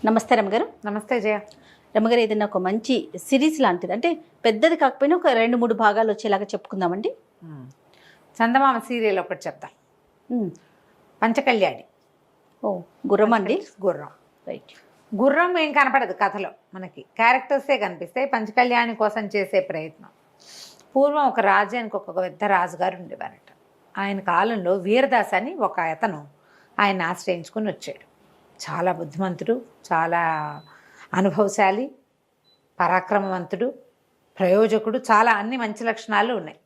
నమస్తే రమగారు. నమస్తే జయ. రమగారు, ఏదైనా ఒక మంచి సిరీస్ లాంటిది, అంటే పెద్దది కాకపోయినా ఒక 2-3 భాగాలు వచ్చేలాగా చెప్పుకుందామండి. చందమామ సీరియల్ ఒకటి చెప్తా. పంచకళ్యాణి. ఓ, గుర్రం అండి. గుర్రం. రైట్. గుర్రం ఏం కనపడదు కథలో, మనకి క్యారెక్టర్సే కనిపిస్తాయి. పంచకళ్యాణి కోసం చేసే ప్రయత్నం. పూర్వం ఒక రాజ్యానికి ఒక పెద్ద రాజుగారు ఉండేవారట. ఆయన కాలంలో వీరదాస్ అని ఒక అతను ఆయన ఆశ్రయించుకుని వచ్చాడు. చాలా బుద్ధిమంతుడు, చాలా అనుభవశాలి, పరాక్రమవంతుడు, ప్రయోజకుడు, చాలా అన్ని మంచి లక్షణాలు ఉన్నాయి.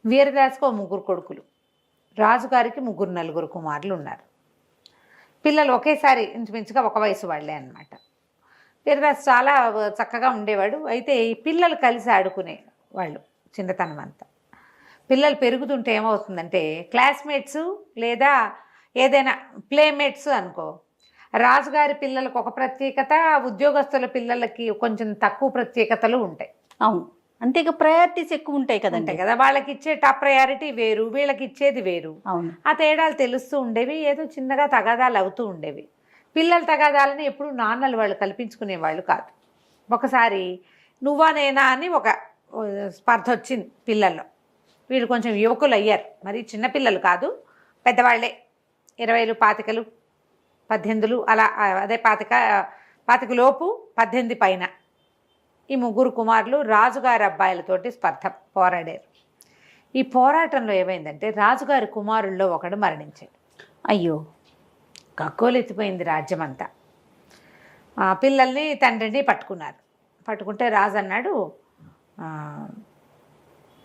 వీరదాస్కు 3 కొడుకులు, రాజుగారికి 3-4 కుమారులు ఉన్నారు. పిల్లలు ఒకేసారి ఇంచుమించుగా ఒక వయసు వాళ్ళే అన్నమాట. వీరదాస్ చాలా చక్కగా ఉండేవాడు. అయితే ఈ పిల్లలు కలిసి ఆడుకునే వాళ్ళు చిన్నతనం అంతా. పిల్లలు పెరుగుతుంటే ఏమవుతుందంటే, క్లాస్మేట్స్ లేదా ఏదైనా ప్లేమేట్స్ అనుకో, రాజుగారి పిల్లలకు ఒక ప్రత్యేకత, ఉద్యోగస్తుల పిల్లలకి కొంచెం తక్కువ ప్రత్యేకతలు ఉంటాయి. అవును, అంతేగా ప్రయారిటీస్ ఎక్కువ ఉంటాయి కదండి. కదా, వాళ్ళకి ఇచ్చే టాప్ ప్రయారిటీ వేరు, వీళ్ళకి ఇచ్చేది వేరు. అవును, ఆ తేడాలు తెలుస్తూ ఉండేవి. ఏదో చిన్నగా తగాదాలు అవుతూ ఉండేవి. పిల్లల తగాదాలని ఎప్పుడు నాన్నలు వాళ్ళు కల్పించుకునేవాళ్ళు కాదు. ఒకసారి నువ్వా నేనా అని ఒక స్పర్ధ వచ్చింది పిల్లల్లో. వీళ్ళు కొంచెం యువకులు అయ్యారు, మరి చిన్నపిల్లలు కాదు, పెద్దవాళ్లే. 20, 25, 18 అలా, అదే 25 లోపు 18 పైన ఈ 3 కుమారులు రాజుగారి అబ్బాయిలతోటి స్పర్ధ పోరాడారు. ఈ పోరాటంలో ఏమైందంటే, రాజుగారి కుమారుల్లో ఒకడు మరణించాడు. అయ్యో, గగ్గోలెత్తిపోయింది రాజ్యం అంతా. పిల్లల్ని తండ్రిని పట్టుకున్నారు. పట్టుకుంటే రాజు అన్నాడు,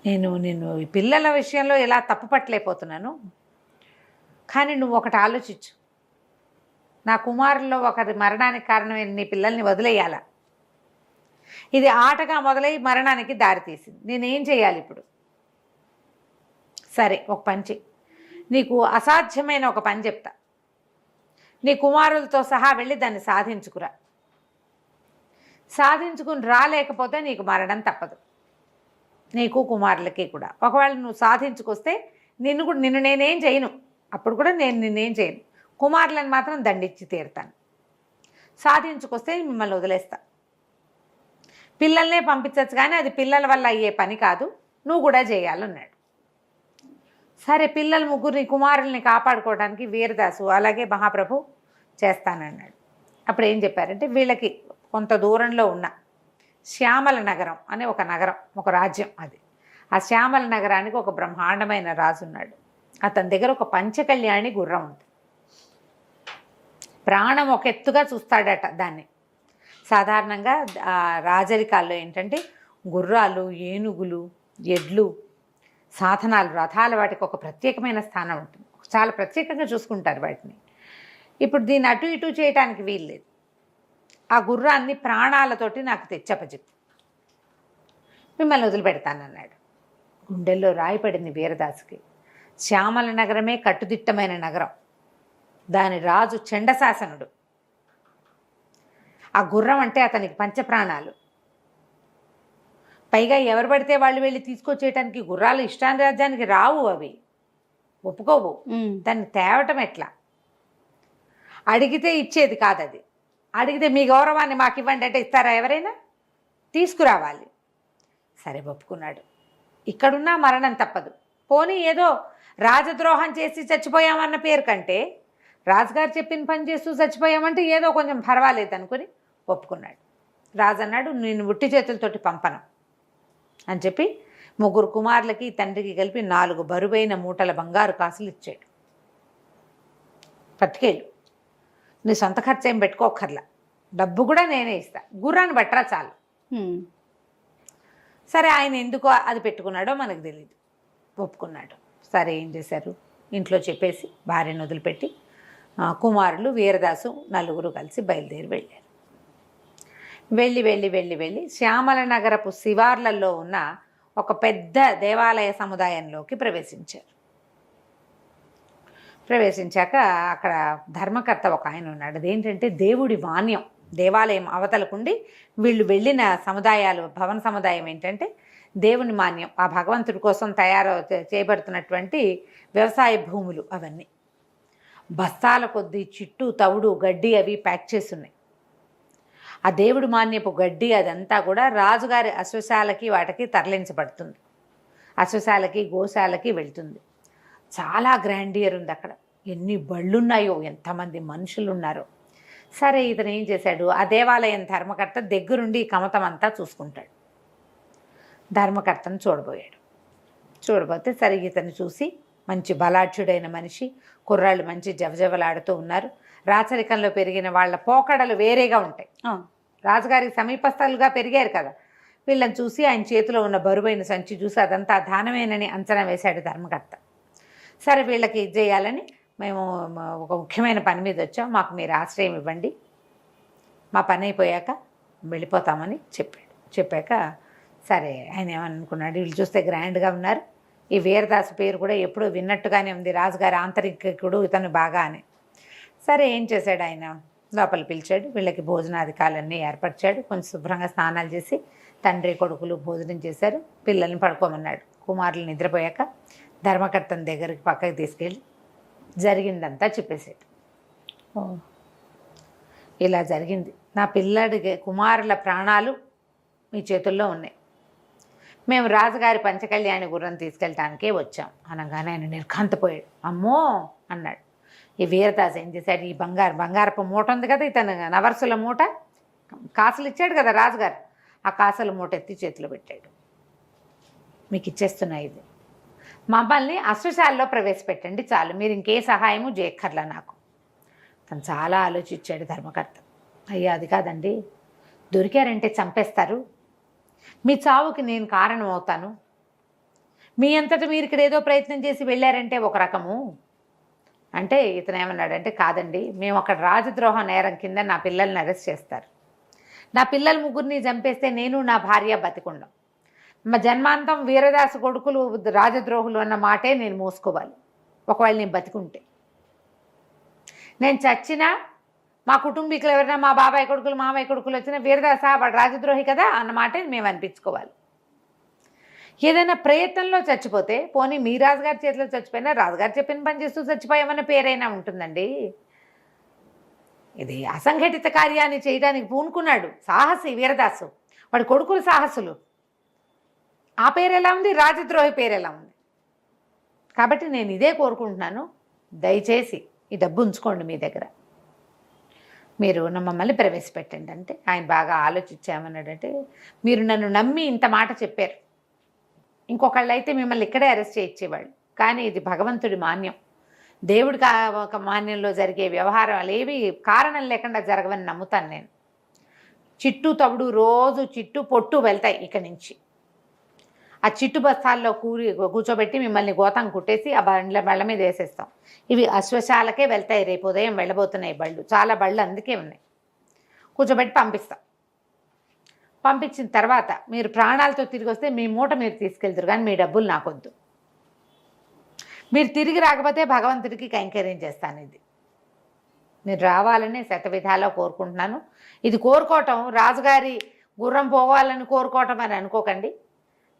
నేను ఈ పిల్లల విషయంలో ఇలా తప్పు పట్టలేకపోతున్నాను, కానీ నువ్వు ఒకటి ఆలోచించు. నా కుమారుల్లో ఒకరి మరణానికి కారణమైన నీ పిల్లల్ని వదిలేయాలా? ఇది ఆటగా మొదలై మరణానికి దారితీసింది. నేనేం చేయాలి ఇప్పుడు? సరే, ఒక పని చెయ్యి. నీకు అసాధ్యమైన ఒక పని చెప్తా. నీ కుమారులతో సహా వెళ్ళి దాన్ని సాధించుకురా. సాధించుకుని రాలేకపోతే నీకు మరణం తప్పదు, నీకు కుమారులకి కూడా. ఒకవేళ నువ్వు సాధించుకొస్తే నిన్ను నేనేం చేయను, అప్పుడు కూడా నేను నిన్నేం చేయను. కుమారులను మాత్రం దండించి తీరుతాను. సాధించుకొస్తే మిమ్మల్ని వదిలేస్తా. పిల్లల్నే పంపించచ్చు, కానీ అది పిల్లల వల్ల అయ్యే పని కాదు, నువ్వు కూడా చేయాలన్నాడు. సరే, పిల్లలు 3 కుమారుల్ని కాపాడుకోవడానికి వీరదాసు అలాగే మహాప్రభు చేస్తానన్నాడు. అప్పుడు ఏం చెప్పారంటే, వీళ్ళకి కొంత దూరంలో ఉన్న శ్యామల నగరం అనే ఒక నగరం, ఒక రాజ్యం అది. ఆ శ్యామల నగరానికి ఒక బ్రహ్మాండమైన రాజు ఉన్నాడు. అతని దగ్గర ఒక పంచకళ్యాణి గుర్రం ఉంది. ప్రాణం ఒక ఎత్తుగా చూస్తాడట దాన్ని. సాధారణంగా రాజరికాల్లో ఏంటంటే, గుర్రాలు, ఏనుగులు, ఎడ్లు, సాధనాలు, రథాలు, వాటికి ఒక ప్రత్యేకమైన స్థానం ఉంటుంది. చాలా ప్రత్యేకంగా చూసుకుంటారు వాటిని. ఇప్పుడు దీన్ని అటు ఇటు చేయటానికి వీల్లేదు. ఆ గుర్రాన్ని ప్రాణాలతోటి నాకు తెచ్చపచెప్పు, మిమ్మల్ని వదిలిపెడతానన్నాడు. గుండెల్లో రాయిపడింది వీరదాసుకి. శ్యామల నగరమే కట్టుదిట్టమైన నగరం. దాని రాజు చండశాసనుడు. ఆ గుర్రం అంటే అతనికి పంచప్రాణాలు. పైగా ఎవరు పడితే వాళ్ళు వెళ్ళి తీసుకొచ్చేయటానికి గుర్రాలు ఇష్టారాజ్యానికి రావు, అవి ఒప్పుకోవు. దాన్ని తేవటం ఎట్లా? అడిగితే ఇచ్చేది కాదు అది. అడిగితే మీ గౌరవాన్ని మాకు ఇవ్వండి అంటే ఇస్తారా ఎవరైనా? తీసుకురావాలి. సరే, ఒప్పుకున్నాడు. ఇక్కడున్నా మరణం తప్పదు. పోనీ ఏదో రాజద్రోహం చేసి చచ్చిపోయామన్న పేరు కంటే, రాజుగారు చెప్పిన పని చేస్తూ చచ్చిపోయామంటే ఏదో కొంచెం పర్వాలేదు అనుకుని ఒప్పుకున్నాడు. రాజు అన్నాడు, నేను ఉట్టి చేతులతోటి పంపను అని చెప్పి 3 కుమారులకి తండ్రికి కలిపి 4 బరువైన మూటల బంగారు కాసులు ఇచ్చాడు. పట్టుకెళ్ళు, నీ సొంత ఖర్చు ఏం పెట్టుకోకర్లా, డబ్బు కూడా నేనే ఇస్తా, గుర్రాన్ని బట్టరా చాలు. సరే, ఆయన ఎందుకో అది పెట్టుకున్నాడో మనకు తెలియదు, ఒప్పుకున్నాడు. సరే, ఏం చేశారు, ఇంట్లో చెప్పేసి భార్యను వదిలిపెట్టి కుమారులు, వీరదాసు, 4 కలిసి బయలుదేరి వెళ్ళారు. వెళ్ళి శ్యామల నగరపు శివార్లలో ఉన్న ఒక పెద్ద దేవాలయ సముదాయంలోకి ప్రవేశించారు. ప్రవేశించాక అక్కడ ధర్మకర్త ఒక ఆయన ఉన్నాడు. అదేంటంటే దేవుడి మాన్యం. దేవాలయం అవతలకుండి వీళ్ళు వెళ్ళిన సముదాయాలు, భవన సముదాయం ఏంటంటే దేవుని మాన్యం. ఆ భగవంతుడి కోసం చేయబడుతున్నటువంటి వ్యవసాయ భూములు అవన్నీ. బస్తాల కొద్దీ చిట్టు, తవుడు, గడ్డి అవి ప్యాక్ చేస్తున్నాయి. ఆ దేవుడి మాన్యపు గడ్డి అదంతా కూడా రాజుగారి అశ్వశాలకి వాటికి తరలించబడుతుంది. అశ్వశాలకి గోశాలకి వెళ్తుంది. చాలా గ్రాండియర్ ఉంది అక్కడ. ఎన్ని బళ్ళున్నాయో, ఎంతమంది మనుషులు ఉన్నారో. సరే, ఇతను ఏం చేశాడు, ఆ దేవాలయం ధర్మకర్త దగ్గరుండి ఈ కమతం అంతా చూసుకుంటాడు. ధర్మకర్తను చూడబోతే సరే ఇతను చూసి మంచి బలాఢ్యుడైన మనిషి, కుర్రాళ్ళు మంచి జవజవలాడుతూ ఉన్నారు. రాచరికంలో పెరిగిన వాళ్ళ పోకడలు వేరేగా ఉంటాయి. రాజుగారికి సమీపస్థలుగా పెరిగారు కదా, వీళ్ళని చూసి ఆయన చేతిలో ఉన్న బరువైన సంచి చూసి అదంతా దానమేనని అంచనా వేశాడు ధర్మకర్త. సరే, వీళ్ళకి ఇది చేయాలని మేము ఒక ముఖ్యమైన పని మీద వచ్చాం, మాకు మీరు ఆశ్రయం ఇవ్వండి, మా పని అయిపోయాక వెళ్ళిపోతామని చెప్పాక సరే ఆయన ఏమనుకున్నాడు, వీళ్ళు చూస్తే గ్రాండ్గా ఉన్నారు, ఈ వీరదాసు పేరు కూడా ఎప్పుడూ విన్నట్టుగానే ఉంది, రాజుగారి ఆంతరికుడు ఇతను బాగా అని. సరే, ఏం చేశాడు ఆయన, లోపల పిలిచాడు, వీళ్ళకి భోజనాధికాలన్నీ ఏర్పరిచాడు. కొంచెం శుభ్రంగా స్నానాలు చేసి తండ్రి కొడుకులు భోజనం చేశారు. పిల్లల్ని పడుకోమన్నాడు. కుమారులు నిద్రపోయాక ధర్మకర్తని దగ్గరికి పక్కకి తీసుకెళ్ళి జరిగిందంతా చెప్పేసాడు. ఇలా జరిగింది, నా పిల్లడి కుమారుల ప్రాణాలు మీ చేతుల్లో ఉన్నాయి, మేము రాజుగారి పంచకళ్యాణి గుర్రం తీసుకెళ్ళటానికే వచ్చాం అనగానే ఆయన నిర్ఘాంతపోయాడు. అమ్మో అన్నాడు. ఈ వీరదాస్ ఏం చేశాడు, ఈ బంగారపు మూట ఉంది కదా, ఇతను నవర్సుల మూట, కాసులు ఇచ్చాడు కదా రాజుగారు, ఆ కాసుల మూట ఎత్తి చేతిలో పెట్టాడు. మీకు ఇచ్చేస్తున్నా, ఇది మమ్మల్ని అశ్వశాలలో ప్రవేశపెట్టండి చాలు, మీరు ఇంకే సహాయము చేయక్కర్లా నాకు. తను చాలా ఆలోచించాడు ధర్మకర్త. అయ్యా అది కాదండి, దొరికారంటే చంపేస్తారు, మీ చావుకి నేను కారణం అవుతాను, మీ అంతటా మీరు ఇక్కడ ఏదో ప్రయత్నం చేసి వెళ్ళారంటే ఒక రకము అంటే, ఇతను ఏమన్నాడంటే, కాదండి, మేము అక్కడ రాజద్రోహ నేరం కింద నా పిల్లల్ని అరెస్ట్ చేస్తారు, నా పిల్లల ముగ్గురిని చంపేస్తే నేను నా భార్య బతికుండం, మా జన్మాంతం వీరదాసు కొడుకులు రాజద్రోహులు అన్న మాటే నేను మోసుకోవాలి, ఒకవేళ నేను బతికుంటే. నేను చచ్చినా మా కుటుంబీకులు ఎవరైనా మా బాబాయ్ కొడుకులు మామయ్య కొడుకులు వచ్చినా వీరదాస వాడు రాజద్రోహి కదా అన్న మాటే మేము అనిపించుకోవాలి. ఏదైనా ప్రయత్నంలో చచ్చిపోతే, పోనీ మీ రాజుగారి చేతిలో చచ్చిపోయినా రాజుగారు చెప్పిన పని చేస్తూ చచ్చిపోయామన్న పేరైనా ఉంటుందండి. ఇది అసంఘటిత కార్యాన్ని చేయడానికి పూనుకున్నాడు సాహసి వీరదాసు, వాడి కొడుకులు సాహసులు, ఆ పేరు ఎలా ఉంది, రాజద్రోహి పేరు ఎలా ఉంది. కాబట్టి నేను ఇదే కోరుకుంటున్నాను, దయచేసి ఈ డబ్బు ఉంచుకోండి మీ దగ్గర, మీరు మమ్మల్ని ప్రవేశపెట్టండి. అంటే ఆయన బాగా ఆలోచించామన్నాడంటే, మీరు నన్ను నమ్మి ఇంత మాట చెప్పారు, ఇంకొకళ్ళు అయితే మిమ్మల్ని ఇక్కడే అరెస్ట్ చేయించేవాళ్ళు, కానీ ఇది భగవంతుడి మాన్యం, దేవుడికి ఒక మాన్యంలో జరిగే వ్యవహారాలు ఏవి కారణం లేకుండా జరగవని నమ్ముతాను నేను. చిట్టు తవుడు రోజు చిట్టు పొట్టు వెళ్తాయి ఇక్కడి నుంచి, ఆ చిట్టు బస్తాల్లో కూర్చోబెట్టి మిమ్మల్ని గోతం కుట్టేసి ఆ బళ్ళ మీద వేసేస్తాం. ఇవి అశ్వశాలకే వెళ్తాయి, రేపు ఉదయం వెళ్ళబోతున్నాయి బళ్ళు, చాలా బళ్ళు అందుకే ఉన్నాయి. కూర్చోబెట్టి పంపిస్తాం. పంపించిన తర్వాత మీరు ప్రాణాలతో తిరిగి వస్తే మీ మూట మీరు తీసుకెళ్తారు, కానీ మీ డబ్బులు నాకొద్దు. మీరు తిరిగి రాకపోతే భగవంతుడికి కైంకర్యం చేస్తాను. ఇది మీరు రావాలని శతవిధాలో కోరుకుంటున్నాను. ఇది కోరుకోవటం రాజుగారి గుర్రం పోవాలని కోరుకోవటం అని అనుకోకండి,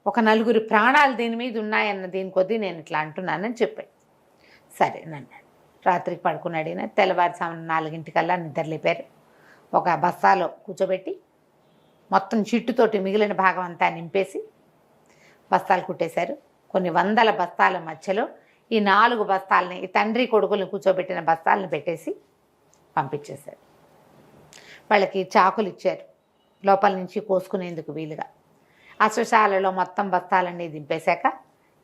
ఒక నలుగురి ప్రాణాలు దీని మీద ఉన్నాయన్న దీని కొద్దీ నేను ఇట్లా అంటున్నానని చెప్పాడు. సరే అన్నాడు. రాత్రికి పడుకున్నాడు. అయినా తెల్లవారుసామున 4 నిద్రలేపారు. ఒక బస్తాలో కూర్చోబెట్టి మొత్తం చిట్టుతోటి మిగిలిన భాగం అంతా నింపేసి బస్తాలు కుట్టేశారు. కొన్ని వందల బస్తాల మధ్యలో ఈ 4 బస్తాలని, ఈ తండ్రి కొడుకులను కూర్చోబెట్టిన బస్తాలను పెట్టేసి పంపించేశారు. వాళ్ళకి చాకులు ఇచ్చారు లోపల నుంచి కోసుకునేందుకు వీలుగా. అశ్వశాలలో మొత్తం బస్తాలన్నీ దింపేశాక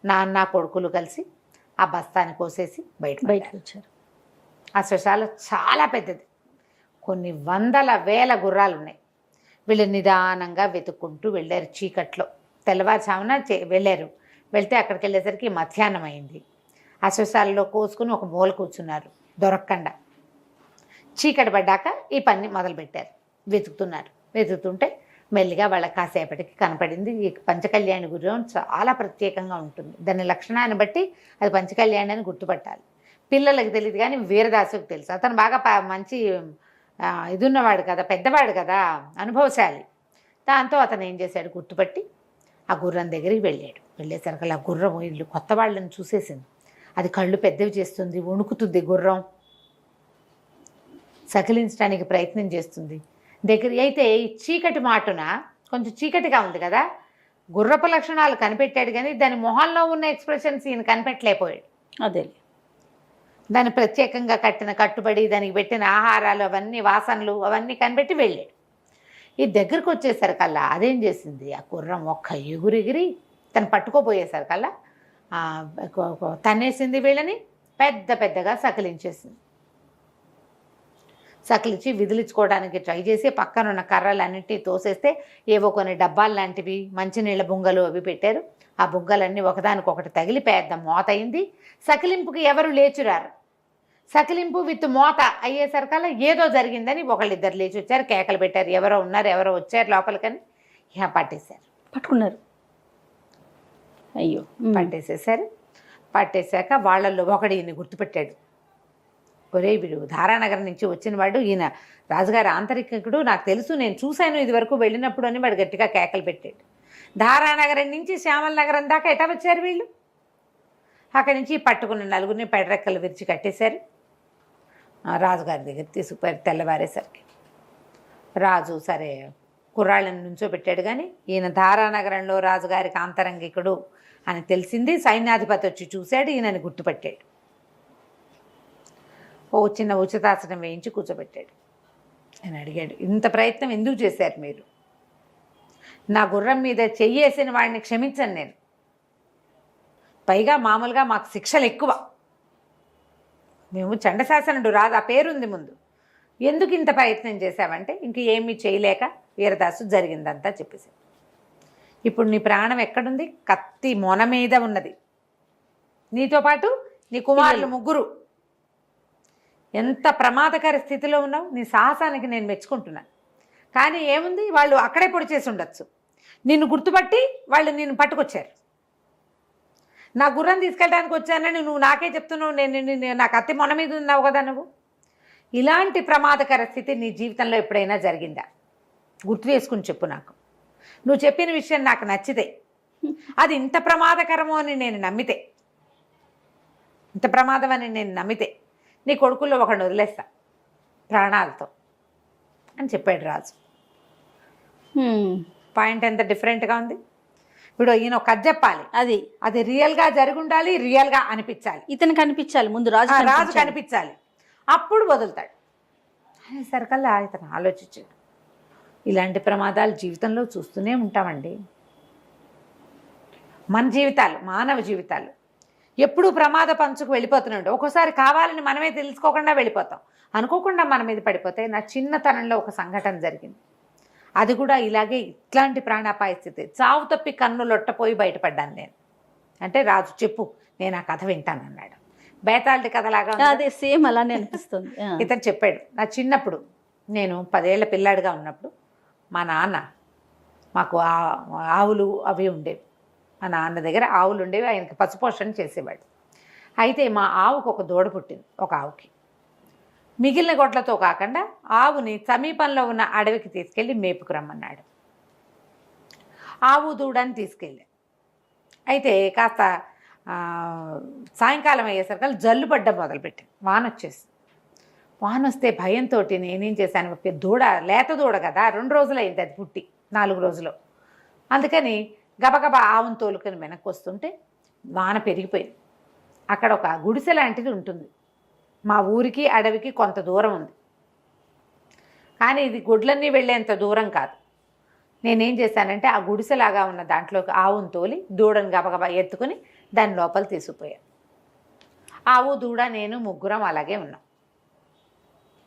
నాన్న కొడుకులు కలిసి ఆ బస్తాని కోసేసి బయటకు వచ్చారు. అశ్వశాల చాలా పెద్దది, కొన్ని వందల వేల గుర్రాలు ఉన్నాయి. వీళ్ళు నిదానంగా వెతుక్కుంటూ వెళ్ళారు. చీకట్లో తెల్లవారుజామున వెళ్ళారు. వెళ్తే అక్కడికి వెళ్ళేసరికి మధ్యాహ్నం అయింది. అశ్వశాలలో కోసుకుని ఒక మూల కూర్చున్నారు దొరక్కండా. చీకటి పడ్డాక ఈ పని మొదలుపెట్టారు. వెతుకుతుంటే మెల్లిగా వాళ్ళకి కాసేపటికి కనపడింది. ఈ పంచకళ్యాణి గుర్రం చాలా ప్రత్యేకంగా ఉంటుంది. దాని లక్షణాన్ని బట్టి అది పంచకళ్యాణి అని గుర్తుపట్టాలి. పిల్లలకి తెలియదు కానీ వీరదాసుకు తెలుసు. అతను బాగా మంచి ఇది ఉన్నవాడు కదా, పెద్దవాడు కదా, అనుభవశాలి. దాంతో అతను ఏం చేశాడు, గుర్తుపట్టి ఆ గుర్రం దగ్గరికి వెళ్ళాడు. వెళ్ళేసరికి ఆ గుర్రం వీళ్ళు కొత్త వాళ్ళని చూసేసింది. అది కళ్ళు పెద్దవి చేస్తుంది, వణుకుతుంది. గుర్రం సకిలించడానికి ప్రయత్నం చేస్తుంది. దగ్గర అయితే ఈ చీకటి మాటున కొంచెం చీకటిగా ఉంది కదా, గుర్రపు లక్షణాలు కనిపెట్టాడు కానీ దాని మొహంలో ఉన్న ఎక్స్ప్రెషన్స్ ఈయన కనిపెట్టలేకపోయాడు. అదే. దాన్ని ప్రత్యేకంగా కట్టిన కట్టుబడి, దానికి పెట్టిన ఆహారాలు, అవన్నీ వాసనలు అవన్నీ కనిపెట్టి వెళ్ళాడు. ఈ దగ్గరకు వచ్చేసరికల్లా అదేం చేసింది, ఆ గుర్రం ఒక్క ఎగురెగిరి తను పట్టుకోపోయేసరికల్లా తన్నేసింది వీళ్ళని, పెద్ద పెద్దగా సకిలించేసింది. సకిలించి విదిలించుకోవడానికి ట్రై చేసి పక్కనున్న కర్రలన్నింటినీ తోసేస్తే ఏవో కొన్ని డబ్బాలు లాంటివి, మంచినీళ్ళ బుంగలు అవి పెట్టారు. ఆ బుగ్గలన్నీ ఒకదానికొకటి తగిలి పెద్ద మోత అయింది. సకిలింపుకి ఎవరు లేచురారు. సకిలింపు విత్ మోత అయ్యేసరికల్లా ఏదో జరిగిందని ఒకళ్ళిద్దరు లేచి వచ్చారు, కేకలు పెట్టారు, ఎవరో ఉన్నారు, ఎవరో వచ్చారు లోపలికని. ఇక పట్టేశారు, పట్టుకున్నారు. అయ్యో. పట్టేసేసారు. పట్టేశాక వాళ్ళల్లో ఒకడు ఈయన గుర్తుపెట్టాడు. ఒరే వీడు ధారానగరం నుంచి వచ్చిన వాడు, ఈయన రాజుగారి ఆంతరికుడు, నాకు తెలుసు, నేను చూశాను ఇదివరకు వెళ్ళినప్పుడు అని వాడు గట్టిగా కేకలు పెట్టాడు. ధారానగరం నుంచి శ్యామల నగరం దాకా ఎటా వచ్చారు వీళ్ళు? అక్కడి నుంచి పట్టుకున్న నలుగురిని పెడరెక్కలు విరిచి కట్టేశారు. రాజుగారి దగ్గర తీసుకుపోయారు. తెల్లవారేసరికి రాజు సరే కుర్రాళ్ళని నుంచోబెట్టాడు, కానీ ఈయన ధారానగరంలో రాజుగారికి ఆంతరంగికుడు అని తెలిసింది. సైన్యాధిపతి వచ్చి చూశాడు, ఈయనని గుర్తుపట్టాడు. ఓ చిన్న ఉచితాసనం వేయించి కూర్చోబెట్టాడు. ఆయన అడిగాడు, ఇంత ప్రయత్నం ఎందుకు చేశారు మీరు? నా గుర్రం మీద చెయ్యేసిన వాడిని క్షమించను నేను, పైగా మామూలుగా మాకు శిక్షలు ఎక్కువ, మేము చండశాసనుడు రాదు ఆ పేరుంది ముందు, ఎందుకు ఇంత ప్రయత్నం చేశావంటే ఇంక ఏమీ చేయలేక వీరదాసు జరిగిందంతా చెప్పేశాడు. ఇప్పుడు నీ ప్రాణం ఎక్కడుంది? కత్తి మొన మీద ఉన్నది. నీతో పాటు నీ కుమారులు ముగ్గురు. ఎంత ప్రమాదకర స్థితిలో ఉన్నావు. నీ సాహసానికి నేను మెచ్చుకుంటున్నాను. కానీ ఏముంది, వాళ్ళు అక్కడే పొడి చేసి ఉండొచ్చు. నిన్ను గుర్తుపట్టి వాళ్ళు నిన్ను పట్టుకొచ్చారు. నా గుర్రం తీసుకెళ్ళడానికి వచ్చానని నువ్వు నాకే చెప్తున్నావు. నేను నా కత్తి మొన మీద ఉన్నావు కదా నువ్వు. ఇలాంటి ప్రమాదకర స్థితి నీ జీవితంలో ఎప్పుడైనా జరిగిందా? గుర్తు చేసుకుని చెప్పు నాకు. నువ్వు చెప్పిన విషయం నాకు నచ్చితే, అది ఇంత ప్రమాదకరమో అని నేను నమ్మితే, ఇంత ప్రమాదం అని నేను నమ్మితే నీ కొడుకుల్లో ఒకడిని వదిలేస్తా ప్రాణాలతో అని చెప్పాడు రాజు. పాయింట్ ఎంత డిఫరెంట్గా ఉంది. ఇప్పుడు ఈయన ఒక కథ చెప్పాలి, అది రియల్గా జరిగి ఉండాలి, రియల్గా అనిపించాలి, ఇతను కనిపించాలి ముందు, రాజు కనిపించాలి, అప్పుడు వదులుతాడు అనేసరికల్లా ఇతను ఆలోచించాడు. ఇలాంటి ప్రమాదాలు జీవితంలో చూస్తూనే ఉంటామండి. మన జీవితాలు, మానవ జీవితాలు ఎప్పుడూ ప్రమాద పంచుకు వెళ్ళిపోతున్నాడు. ఒక్కోసారి కావాలని మనమే తెలుసుకోకుండా వెళ్ళిపోతాం, అనుకోకుండా మన మీద పడిపోతే. నా చిన్నతనంలో ఒక సంఘటన జరిగింది. అది కూడా ఇలాగే, ఇట్లాంటి ప్రాణాపాయ స్థితి. చావు తప్పి కన్ను లొట్టపోయి బయటపడ్డాను నేను. అంటే రాజు చెప్పు, నేను ఆ కథ వింటాను అన్నాడు. బేతాళి కథలాగా అదే, సేమ్ అలానే అనిపిస్తుంది. ఇతను చెప్పాడు, నా చిన్నప్పుడు నేను 10 ఏళ్ల పిల్లాడిగా ఉన్నప్పుడు మా నాన్న, మాకు ఆవులు అవి ఉండేవి. మా నాన్న దగ్గర ఆవులు ఉండేవి, ఆయనకి పశుపోషణ చేసేవాడు. అయితే మా ఆవుకు ఒక దూడ పుట్టింది. ఒక ఆవుకి మిగిలిన గొడ్లతో కాకుండా ఆవుని సమీపంలో ఉన్న అడవికి తీసుకెళ్ళి మేపుకురమ్మన్నాడు. ఆవు దూడని తీసుకెళ్ళి, అయితే కాస్త సాయంకాలం అయ్యేసరికి జల్లు పడ్డం మొదలుపెట్టింది. వాన వచ్చేసి, వాన వస్తే భయంతో నేనేం చేశాను, దూడ లేత దూడ కదా, 2 రోజులు అయింది అది పుట్టి, 4 రోజులు. అందుకని గబగబా ఆవును తోలుకొని వెనక్కి వస్తుంటే వాన పెరిగిపోయింది. అక్కడ ఒక గుడిసె లాంటిది ఉంటుంది. మా ఊరికి అడవికి కొంత దూరం ఉంది, కానీ ఇది గుడ్లన్నీ వెళ్ళేంత దూరం కాదు. నేనేం చేశానంటే ఆ గుడిసెలాగా ఉన్న దాంట్లోకి ఆవును తోలి దూడను గబగబా ఎత్తుకుని దాని లోపల తీసుకుపోయాను. ఆవు దూడ నేను ముగ్గురం అలాగే ఉన్నాం.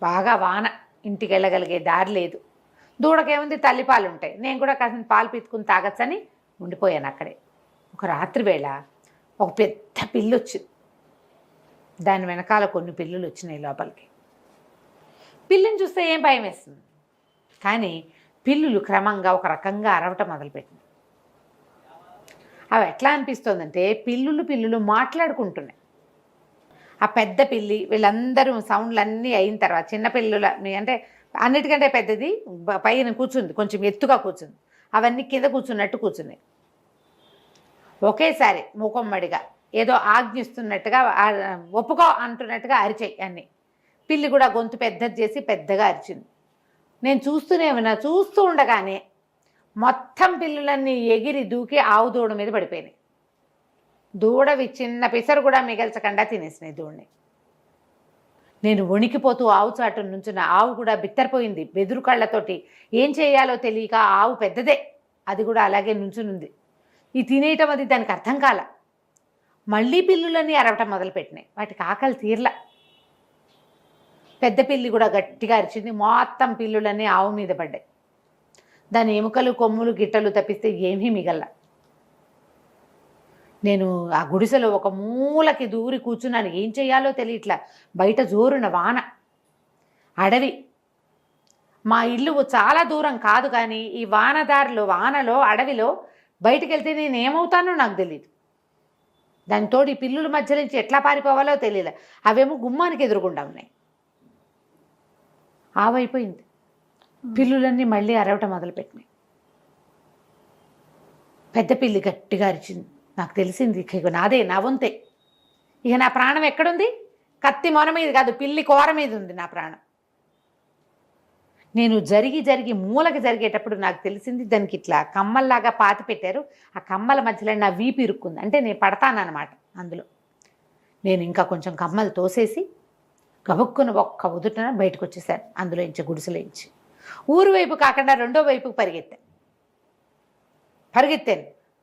బాగా వాన, ఇంటికి వెళ్ళగలిగే దారి లేదు. దూడకేముంది, తల్లిపాలు ఉంటాయి, నేను కూడా కాసిన పాలు పీతుకుని తాగచ్చని ఉండిపోయాను అక్కడే. ఒక రాత్రి వేళ ఒక పెద్ద పిల్లి వచ్చింది. దాని వెనకాల కొన్ని పిల్లులు వచ్చినాయి లోపలికి. పిల్లిని చూస్తే ఏం భయం వేస్తుంది, కానీ పిల్లులు క్రమంగా ఒక రకంగా అరవటం మొదలుపెట్టింది. అవి ఎట్లా అనిపిస్తుందంటే పిల్లులు మాట్లాడుకుంటున్నాయి. ఆ పెద్ద పిల్లి, వీళ్ళందరూ సౌండ్లన్నీ అయిన తర్వాత చిన్న పిల్లుల అంటే అన్నిటికంటే పెద్దది పైన కూర్చుంది, కొంచెం ఎత్తుగా కూర్చుంది, అవన్నీ కింద కూర్చున్నట్టు కూర్చున్నాయి. ఒకేసారి మూకొమ్మడిగా ఏదో ఆజ్ఞిస్తున్నట్టుగా, ఒప్పుకో అంటున్నట్టుగా అరిచాయి అన్నీ. పిల్లి కూడా గొంతు పెద్దది చేసి పెద్దగా అరిచింది. నేను చూస్తూనే ఉన్నా. చూస్తూ ఉండగానే మొత్తం పిల్లులన్నీ ఎగిరి దూకి ఆవు దూడ మీద పడిపోయినాయి. దూడవి చిన్న పిసరు కూడా మిగల్చకుండా తినేసినాయి దూడని. నేను వణికిపోతూ ఆవు చాటు నుంచున్న ఆవు కూడా బిత్తరపోయింది బెదురు కళ్ళతోటి. ఏం చేయాలో తెలియక ఆవు పెద్దదే, అది కూడా అలాగే నుంచునుంది. ఈ తినేయటం అది దానికి అర్థం కాల. మళ్ళీ పిల్లులన్నీ అరవటం మొదలుపెట్టినాయి. వాటికి ఆకలి తీర్లా. పెద్ద పిల్లి కూడా గట్టిగా అరిచింది. మొత్తం పిల్లులన్నీ ఆవు మీద పడ్డాయి. దాని ఎముకలు కొమ్ములు గిట్టలు తప్పిస్తే ఏమీ మిగల్ల. నేను ఆ గుడిసెలో ఒక మూలకి దూరి కూర్చున్నాను. ఏం చేయాలో తెలియట్లా. బయట జోరున వాన, అడవి. మా ఇల్లు చాలా దూరం కాదు, కానీ ఈ వానలో అడవిలో బయటికి వెళ్తే నేను ఏమవుతానో నాకు తెలియదు. దానితో ఈ పిల్లుల మధ్య నుంచి ఎట్లా పారిపోవాలో తెలియలే. అవేమో గుమ్మానికి ఎదురుగుండా ఉన్నాయి. ఆవైపోయింది. పిల్లులన్నీ మళ్ళీ అరవటం మొదలుపెట్టినాయి. పెద్ద పిల్లి గట్టిగా అరిచింది. నాకు తెలిసింది ఇక నాదే, నా వంతే. ఇక నా ప్రాణం ఎక్కడుంది? కత్తి మొన మీద కాదు, పిల్లి కోర మీద ఉంది నా ప్రాణం. నేను జరిగి మూలకి జరిగేటప్పుడు నాకు తెలిసింది దానికి ఇట్లా కమ్మల్లాగా పాతి పెట్టారు. ఆ కమ్మల మధ్యలో నా వీపు ఇరుక్కుంది. అంటే నేను పడతానన్నమాట అందులో. నేను ఇంకా కొంచెం కమ్మలు తోసేసి గబుక్కున ఒక్క ఉదుటన బయటకు వచ్చేసాను అందులో ఇంచి, గుడిసెలోంచి. ఊరు వైపు కాకుండా రెండో వైపుకి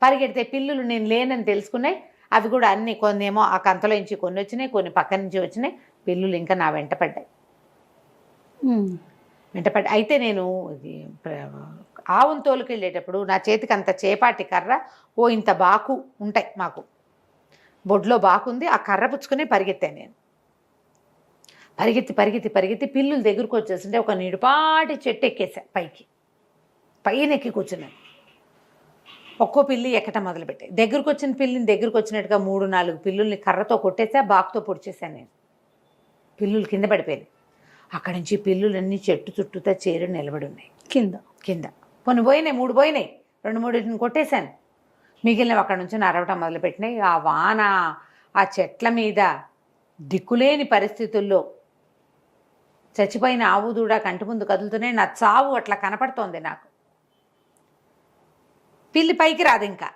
పరిగెడితే పిల్లులు నేను లేనని తెలుసుకున్నాయి. అవి కూడా అన్నీ, కొన్ని ఏమో ఆ కంతలో నుంచి కొన్ని వచ్చినాయి, కొన్ని పక్క నుంచి వచ్చినాయి. పిల్లులు ఇంకా నా వెంటపడ్డాయి. అయితే నేను ఆవును తోలుకెళ్ళేటప్పుడు నా చేతికి అంత చేపాటి కర్ర, ఓ ఇంత బాకు ఉంటాయి మాకు, బొడ్లో బాకుంది. ఆ కర్ర పుచ్చుకుని పరిగెత్తాను నేను. పరిగెత్తి పిల్లులు దగ్గరకు వచ్చేస్తుంటే ఒక నిడుపాటి చెట్టు ఎక్కేసా. పైన ఎక్కి కూర్చున్నాను. ఒక్కో పిల్లి ఎక్కటం మొదలుపెట్టాయి. దగ్గరకు వచ్చిన పిల్లిని దగ్గరకు వచ్చినట్టుగా 3-4 పిల్లుల్ని కర్రతో కొట్టేసా, బాకుతో పొడిచేసాను నేను. పిల్లులు కింద పడిపోయాయి. అక్కడి నుంచి పిల్లులన్నీ చెట్టు చుట్టూతా చేరి నిలబడి ఉన్నాయి కింద. కొన్ని పోయినాయి, 3 పోయినాయి. 2-3 కొట్టేశాను. మిగిలినవి అక్కడి నుంచి అరవటం మొదలుపెట్టినాయి. ఆ వాన, ఆ చెట్ల మీద దిక్కులేని పరిస్థితుల్లో చచ్చిపోయిన ఆవు దూడ కంటి ముందు కదులుతూనే నా చావు అట్లా కనపడుతోంది నాకు. పిల్లి పైకి రాదు. ఇంకా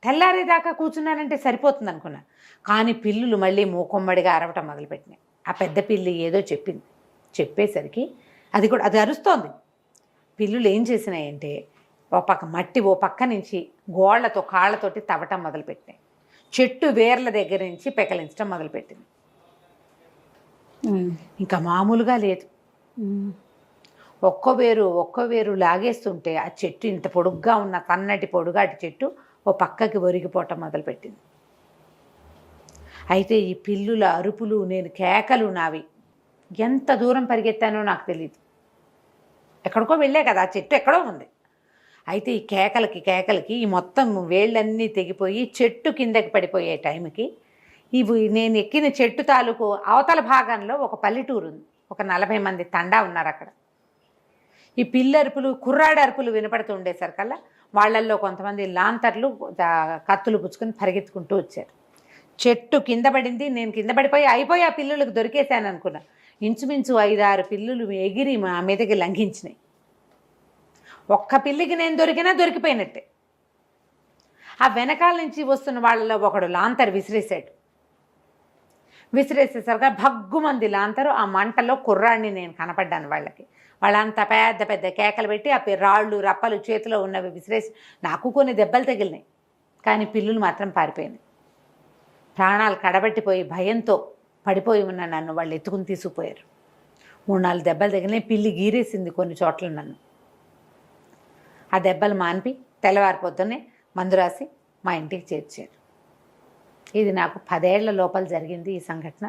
తెల్లారేదాకా కూర్చున్నానంటే సరిపోతుంది అనుకున్నా. కానీ పిల్లులు మళ్ళీ మూకొమ్మడిగా అరవటం మొదలుపెట్టినాయి. ఆ పెద్ద పిల్లి ఏదో చెప్పింది. చెప్పేసరికి అది అరుస్తోంది. పిల్లులు ఏం చేసినాయంటే ఓ పక్క నుంచి గోళ్లతో కాళ్ళతోటి తవ్వటం మొదలుపెట్టినాయి. చెట్టు వేర్ల దగ్గర నుంచి పెకలించడం మొదలుపెట్టింది. ఇంకా మామూలుగా లేదు. ఒక్క వేరు లాగేస్తుంటే ఆ చెట్టు, ఇంత పొడుగ్గా ఉన్న కన్నటి పొడుగాటి చెట్టు ఓ పక్కకి ఒరిగిపోవటం మొదలుపెట్టింది. అయితే ఈ పిల్లుల అరుపులు, నేను కేకలు నావి ఎంత దూరం పరిగెత్తానో నాకు తెలియదు. ఎక్కడికో వెళ్ళే కదా, ఆ చెట్టు ఎక్కడో ఉంది. అయితే ఈ కేకలకి ఈ మొత్తం వేళ్ళన్నీ తెగిపోయి చెట్టు కిందకి పడిపోయే టైంకి నేను ఎక్కిన చెట్టు తాలూకు అవతల భాగంలో ఒక పల్లెటూరు ఉంది. ఒక 40 మంది తండా ఉన్నారు అక్కడ. ఈ పిల్లరుపులు, కుర్రాడి అరుపులు వినపడుతూ ఉండేసరికల్లా వాళ్ళల్లో కొంతమంది లాంతర్లు, కత్తులు పుచ్చుకొని పరిగెత్తుకుంటూ వచ్చారు. చెట్టు కింద పడింది. నేను కింద అయిపోయి ఆ పిల్లులకు దొరికేశాను అనుకున్నా. ఇంచుమించు 5-6 పిల్లులు ఎగిరి మా మీదకి లంఘించినాయి. ఒక్క పిల్లికి నేను దొరికిపోయినట్టే. ఆ వెనకాల నుంచి వస్తున్న వాళ్ళలో ఒకడు లాంతర్ విసిరేసేసరిగా భగ్గుమంది లాంతరు. ఆ మంటలో కుర్రాడిని నేను కనపడ్డాను వాళ్ళకి. వాళ్ళంతా పెద్ద కేకలు పెట్టి ఆ రాళ్ళు రప్పలు చేతిలో ఉన్నవి విసిరేసి, నాకు కొన్ని దెబ్బలు తగిలినాయి. కానీ పిల్లులు మాత్రం పారిపోయినాయి. ప్రాణాలు కడబట్టిపోయి భయంతో పడిపోయి ఉన్న నన్ను వాళ్ళు ఎత్తుకుని తీసుకుపోయారు. 3-4 దెబ్బలు తగిలినాయి. పిల్లి గీరేసింది కొన్ని చోట్ల నన్ను. ఆ దెబ్బలు మాన్పి తెల్లవారిపోతూనే మందు రాసి మా ఇంటికి చేర్చారు. ఇది నాకు 10 ఏళ్ల లోపల జరిగింది ఈ సంఘటన.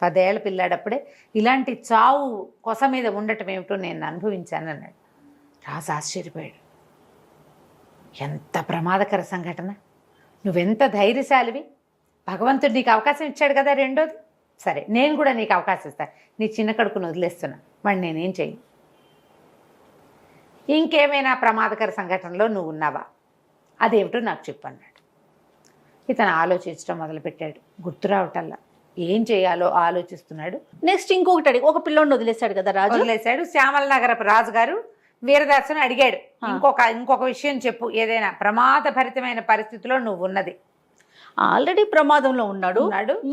10 ఏళ్ల పిల్లాడప్పుడే ఇలాంటి చావు కొస మీద ఉండటం ఏమిటో నేను అనుభవించాను అన్నాడు. రాజు ఆశ్చర్యపోయాడు. ఎంత ప్రమాదకర సంఘటన! నువ్వెంత ధైర్యశాలివి! భగవంతుడు నీకు అవకాశం ఇచ్చాడు కదా రెండోది. సరే, నేను కూడా నీకు అవకాశం ఇస్తాను. నీ చిన్న కడుకును వదిలేస్తున్నా, వాడిని నేనేం చేయను. ఇంకేమైనా ప్రమాదకర సంఘటనలో నువ్వు ఉన్నావా? అదేమిటో నాకు చెప్పు అన్నాడు. ఇతను ఆలోచించడం మొదలుపెట్టాడు. గుర్తు రావటల్లా ఏం చేయాలో ఆలోచిస్తున్నాడు. నెక్స్ట్ ఇంకొకటి అడిగి ఒక పిల్లోడిని వదిలేశాడు కదా రాజు. వదిలేశాడు. శ్యామల నగరపు రాజుగారు వీరదాసుని అడిగాడు, ఇంకొక విషయం చెప్పు, ఏదైనా ప్రమాదభరితమైన పరిస్థితిలో నువ్వు ఉన్నది. ఆల్రెడీ ప్రమాదంలో ఉన్నాడు.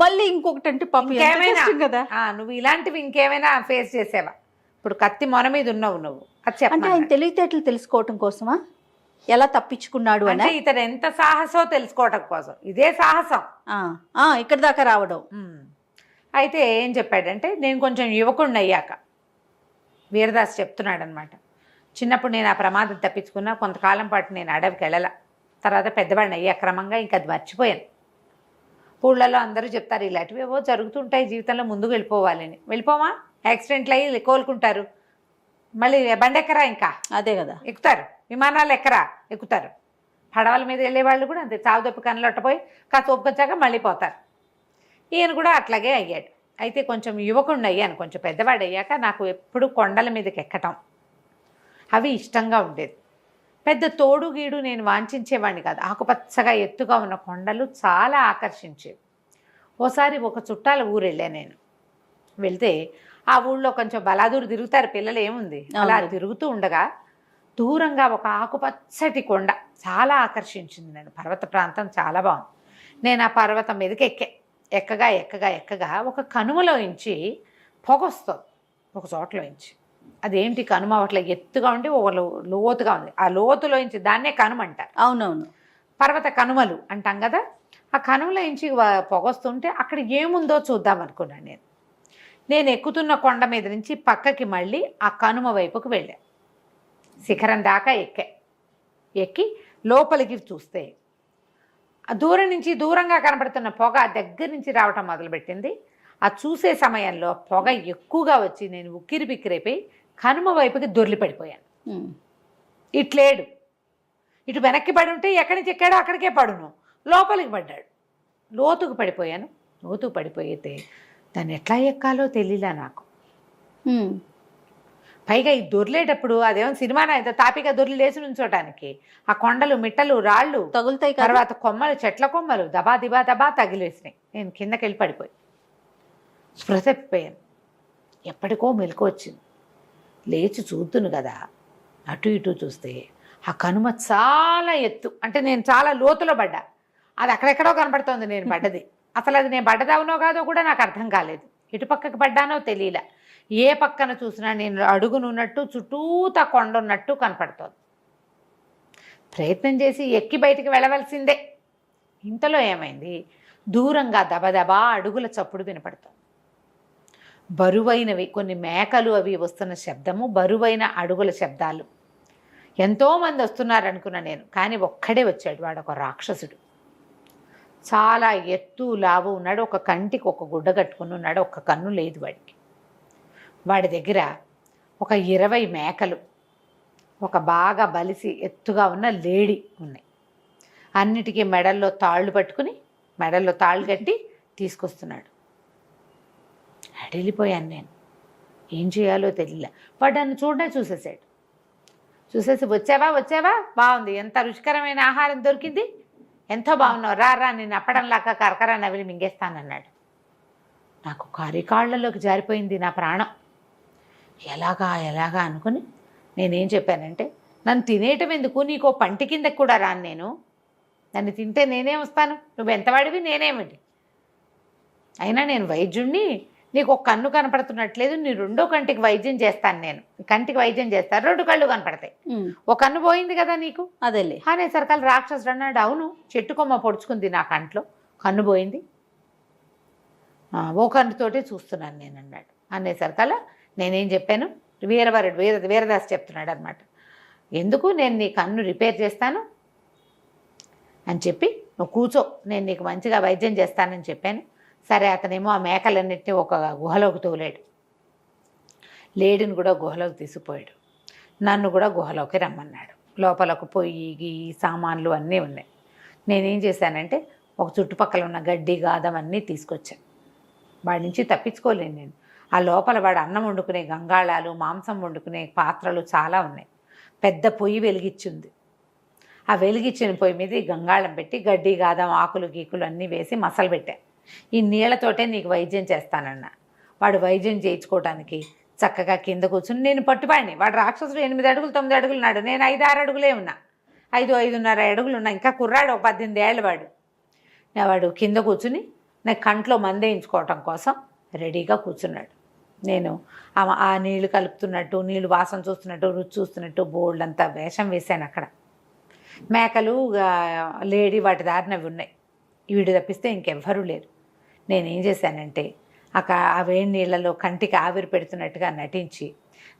మళ్ళీ ఇంకొకటి అంటే పాపం ఇంకేమైనా కదా, నువ్వు ఇలాంటివి ఇంకేమైనా ఫేస్ చేసావా? ఇప్పుడు కత్తి మొన మీద ఉన్నావు నువ్వు, అది అంటే చెప్పండి. ఆయన తెలివితేటలు తెలుసుకోవటం కోసమా, ఎలా తప్పించుకున్నాడు అని? అంటే ఇతను ఎంత సాహసో తెలుసుకోవటం కోసం ఇదే సాహసం. ఇక్కడ దాకా రావడం. అయితే ఏం చెప్పాడంటే, నేను కొంచెం యువకుడిని అయ్యాక, వీరదాస్ చెప్తున్నాడు అనమాట, చిన్నప్పుడు నేను ఆ ప్రమాదం తప్పించుకున్నా, కొంతకాలం పాటు నేను అడవికి వెళ్ళాల, తర్వాత పెద్దవాడిని అయ్యా క్రమంగా, ఇంకా అది మర్చిపోయాను. ఊళ్ళలో అందరూ చెప్తారు ఇలాంటివి ఏవో జరుగుతుంటాయి జీవితంలో, ముందుకు వెళ్ళిపోవాలని. వెళ్ళిపోమా, యాక్సిడెంట్లు అయ్యి కోలుకుంటారు, మళ్ళీ బండెక్కరా, ఇంకా అదే కదా, ఎక్కుతారు, విమానాలు ఎక్కరా, ఎక్కుతారు. పడవల మీద వెళ్ళేవాళ్ళు కూడా అంతే, చావుదప్పు కనలొట్టపోయి కాస్త ఒప్పుకొచ్చాక మళ్ళీ పోతారు. ఈయన కూడా అట్లాగే అయ్యాడు. అయితే కొంచెం యువకుడిని అయ్యాను, కొంచెం పెద్దవాడు అయ్యాక నాకు ఎప్పుడు కొండల మీదకి ఎక్కటం అవి ఇష్టంగా ఉండేది. పెద్ద తోడు గీడు నేను వాంఛించేవాడిని కాదు. ఆకుపచ్చగా ఎత్తుగా ఉన్న కొండలు చాలా ఆకర్షించేవి. ఓసారి ఒక చుట్టాల ఊరు వెళ్ళా నేను. వెళ్తే ఆ ఊళ్ళో కొంచెం బలాదూరు తిరుగుతారు పిల్లలు, ఏముంది అలా తిరుగుతూ ఉండగా దూరంగా ఒక ఆకుపచ్చటి కొండ చాలా ఆకర్షించింది నేను. పర్వత ప్రాంతం చాలా బాగుంది. నేను ఆ పర్వతం మీదకి ఎక్కగా ఎక్కగా ఎక్కగా ఒక కనుమలోంచి పొగ వస్తుంది, ఒక చోట్లోంచి. అదేంటి కనుమ అట్లా ఎత్తుగా ఉండి ఒక లోతుగా ఉంది, ఆ లోతులోంచి దాన్నే కనుమ అంటారు. అవునవును, పర్వత కనుమలు అంటాం కదా. ఆ కనుమలోంచి పొగ వస్తుంటే అక్కడ ఏముందో చూద్దాం అనుకున్నాను. నేను ఎక్కుతున్న కొండ మీద నుంచి పక్కకి మళ్ళీ ఆ కనుమ వైపుకు వెళ్ళా. శిఖరం దాకా ఎక్కి లోపలికి చూస్తే ఆ దూరం నుంచి దూరంగా కనబడుతున్న పొగ దగ్గర నుంచి రావటం మొదలుపెట్టింది. ఆ చూసే సమయంలో పొగ ఎక్కువగా వచ్చి నేను ఉక్కిరి బిక్కిరైపోయి కనుమ వైపుకి దొర్లి పడిపోయాను. ఇట్లేడు, ఇటు వెనక్కి పడి ఉంటే ఎక్కడి నుంచి ఎక్కాడో అక్కడికే పడును, లోపలికి పడ్డాడు. లోతుకు పడిపోయాను. లోతుకు పడిపోయితే దాన్ని ఎట్లా ఎక్కాలో తెలియలా నాకు. పైగా ఈ దొర్లేటప్పుడు అదేమో సినిమానా అయితే తాపిగా దొర్లి లేచి నుంచోటానికి ఆ కొండలు మిట్టలు రాళ్ళు తగులుతాయి, తర్వాత కొమ్మలు చెట్ల కొమ్మలు దబా దిబా దబా తగిలేసినాయి. నేను కిందకి వెళ్ళి పడిపోయి స్పృహ తప్పిపోయాను. ఎప్పటికో మెలకు వచ్చింది. లేచి చూద్దును కదా, అటు ఇటు చూస్తే ఆ కనుమ చాలా ఎత్తు, అంటే నేను చాలా లోతులో పడ్డా. అది అక్కడెక్కడో కనపడుతోంది నేను పడ్డది. అసలు అది నేను పడ్డదవునో కాదో కూడా నాకు అర్థం కాలేదు. ఇటు పక్కకి పడ్డానో తెలియలే. ఏ పక్కన చూసినా నేను అడుగునున్నట్టు చుట్టూతా కొండ ఉన్నట్టు కనపడుతోంది. ప్రయత్నం చేసి ఎక్కి బయటికి వెళ్ళవలసిందే. ఇంతలో ఏమైంది, దూరంగా దబదబా అడుగుల చప్పుడు వినపడుతోంది. బరువైనవి కొన్ని మేకలు అవి వస్తున్న శబ్దము, బరువైన అడుగుల శబ్దాలు. ఎంతోమంది వస్తున్నారు అనుకున్నా నేను, కానీ ఒక్కడే వచ్చాడు. వాడు ఒక రాక్షసుడు, చాలా ఎత్తు లావు ఉన్నాడు. ఒక కంటికి ఒక గుడ్డ కట్టుకుని ఉన్నాడు, ఒక్క కన్ను లేదు వాడికి. వాడి దగ్గర ఒక 20 మేకలు, ఒక బాగా బలిసి ఎత్తుగా ఉన్న లేడి ఉన్నాయి. అన్నిటికీ మెడల్లో తాళ్ళు పట్టుకుని, మెడల్లో తాళ్ళు కట్టి తీసుకొస్తున్నాడు. అడిలిపోయాను నేను, ఏం చేయాలో తెలియలే. వాడు నన్ను చూడనే చూసేసాడు. చూసేసి వచ్చావా, బాగుంది, ఎంత రుచికరమైన ఆహారం దొరికింది, ఎంతో బాగున్నావు, రా నేను అప్పడంలాగా కరకర నవిలి మింగేస్తానన్నాడు. నాకు కాళ్ళలోకి జారిపోయింది నా ప్రాణం. ఎలాగా అనుకుని నేనేం చెప్పానంటే, నన్ను తినేయటం ఎందుకు, నీకో పంటి కిందకి కూడా రాను నేను, నన్ను తింటే నేనేం వస్తాను, నువ్వు ఎంతవాడివి నేనేమిటి, అయినా నేను వైద్యుణ్ణి, నీకు ఒక కన్ను కనపడుతున్నట్లేదు, నీ రెండో కంటికి వైద్యం చేస్తాను, నేను కంటికి వైద్యం చేస్తాను, 2 కళ్ళు కనపడతాయి, ఒక కన్ను పోయింది కదా నీకు, అదేలే అనేసరికల్ రాక్షసుడు అన్నాడు. అవును, చెట్టు కొమ్మ పొడుచుకుంది నా కంట్లో, కన్ను పోయింది, ఓ కన్నుతోటే చూస్తున్నాను నేను అన్నాడు. అనేసరికల్ నేనేం చెప్పాను, వీరదాస్ చెప్తున్నాడు అనమాట, ఎందుకు నేను నీ కన్ను రిపేర్ చేస్తాను అని చెప్పి, నువ్వు కూర్చో, నేను నీకు మంచిగా వైద్యం చేస్తానని చెప్పాను. సరే, అతనేమో ఆ మేకలన్నింటినీ ఒక గుహలోకి తోలాడు, లేడిని కూడా గుహలోకి తీసుకుపోయాడు, నన్ను కూడా గుహలోకి రమ్మన్నాడు. లోపలకు పొయ్యి సామాన్లు అన్నీ ఉన్నాయి. నేనేం చేశానంటే, ఒక చుట్టుపక్కల ఉన్న గడ్డి గాదం అన్నీ తీసుకొచ్చాను. వాడి నుంచి తప్పించుకోలేను నేను. ఆ లోపల వాడు అన్నం వండుకునే గంగాళాలు, మాంసం వండుకునే పాత్రలు చాలా ఉన్నాయి. పెద్ద పొయ్యి వెలిగించింది. ఆ వెలిగించిన పొయ్యి మీద ఈ గంగాళం పెట్టి గడ్డి గాదం ఆకులు గీకులు అన్నీ వేసి మసలు పెట్టాను. ఈ నీళ్లతోటే నీకు వైద్యం చేస్తానన్న. వాడు వైద్యం చేయించుకోవడానికి చక్కగా కింద కూర్చుని నేను పట్టుపాడిని. వాడు రాక్షసుడు 8 అడుగులు 9 అడుగులు ఉన్నాడు, నేను 5-6 అడుగులే ఉన్నా, 5-5.5 అడుగులు ఉన్నా. ఇంకా కుర్రాడు, 18 ఏళ్ళ వాడు. వాడు కింద కూర్చుని నాకు కంట్లో మందేయించుకోవటం కోసం రెడీగా కూర్చున్నాడు. నేను ఆ నీళ్లు కలుపుతున్నట్టు, నీళ్ళు వాసన చూస్తున్నట్టు, రుచి చూస్తున్నట్టు బోల్డ్ అంతా వేషం వేశాను అక్కడ. మేకలు లేడీ వాటి దారిన అవి ఉన్నాయి, వీడు తప్పిస్తే ఇంకెవ్వరూ లేరు. నేనేం చేశానంటే ఆ వేడి నీళ్ళలో కంటికి ఆవిరి పెడుతున్నట్టుగా నటించి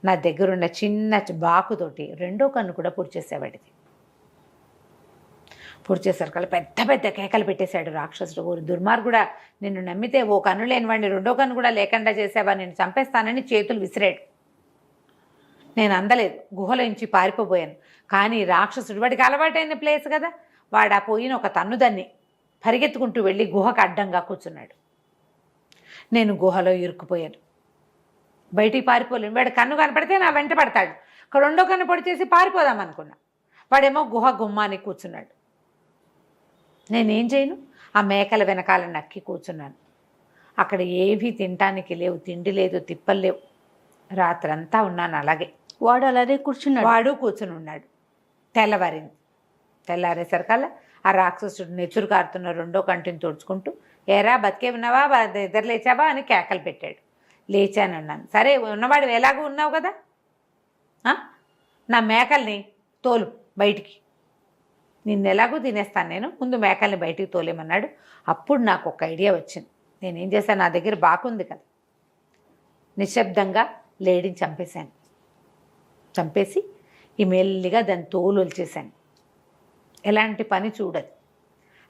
నా దగ్గరున్న చిన్న బాకుతోటి 2వ కన్ను కూడా పూడ్చేసేవాడిది. పూడ్చేసరికి పెద్ద పెద్ద కేకలు పెట్టేశాడు రాక్షసుడు. ఓ దుర్మార్గుడా, నిన్ను నమ్మితే ఓ కన్ను లేని వాడిని 2వ కన్ను కూడా లేకుండా చేసావా, నేను చంపేస్తానని చేతులు విసిరాడు. నేను అందలేదు, గుహలోంచి పారిపోయాను. కానీ రాక్షసుడు, వాడికి అలవాటైన ప్లేస్ కదా, వాడు ఆ పోయిన ఒక తన్నుదాన్ని పరిగెత్తుకుంటూ వెళ్ళి గుహకు అడ్డంగా కూర్చున్నాడు. నేను గుహలో ఇరుక్కుపోయాను, బయటికి పారిపోలేను. వాడు కన్ను కనపడితే నా వెంట పడతాడు. 2వ కన్ను పొడి చేసి పారిపోదాం అనుకున్నా, వాడేమో గుహ గుమ్మానికి కూర్చున్నాడు. నేనేం చేయను, ఆ మేకల వెనకాల నక్కి కూర్చున్నాను. అక్కడ ఏవీ తినటానికి లేవు, తిండి లేదు, తిప్పలు లేవు. రాత్రంతా ఉన్నాను అలాగే. వాడు అలాగే కూర్చున్నాడు. వాడు కూర్చుని ఉన్నాడు. తెల్లవారింది. తెల్లారేసరికల్లా ఆ రాక్షసుడు నెత్తురు కారుతున్న 2వ కంటిని తుడుచుకుంటూ, ఏరా బతికే ఉన్నావా, నిద్ర లేచావా అని కేకలు పెట్టాడు. లేచానన్నాను. సరే ఉన్నవాడు ఎలాగూ ఉన్నావు కదా, నా మేకల్ని తోలు బయటికి, నిన్ను ఎలాగూ తినేస్తాను నేను, ముందు మేకల్ని బయటికి తోలేమన్నాడు. అప్పుడు నాకు ఒక ఐడియా వచ్చింది. నేనేం చేశాను, నా దగ్గర బాకుంది కదా, నిశ్శబ్దంగా లేడీని చంపేశాను. చంపేసి ఈ మెల్లిగా దాన్ని తోలు వచ్చేసాను. ఎలాంటి పని చూడదు.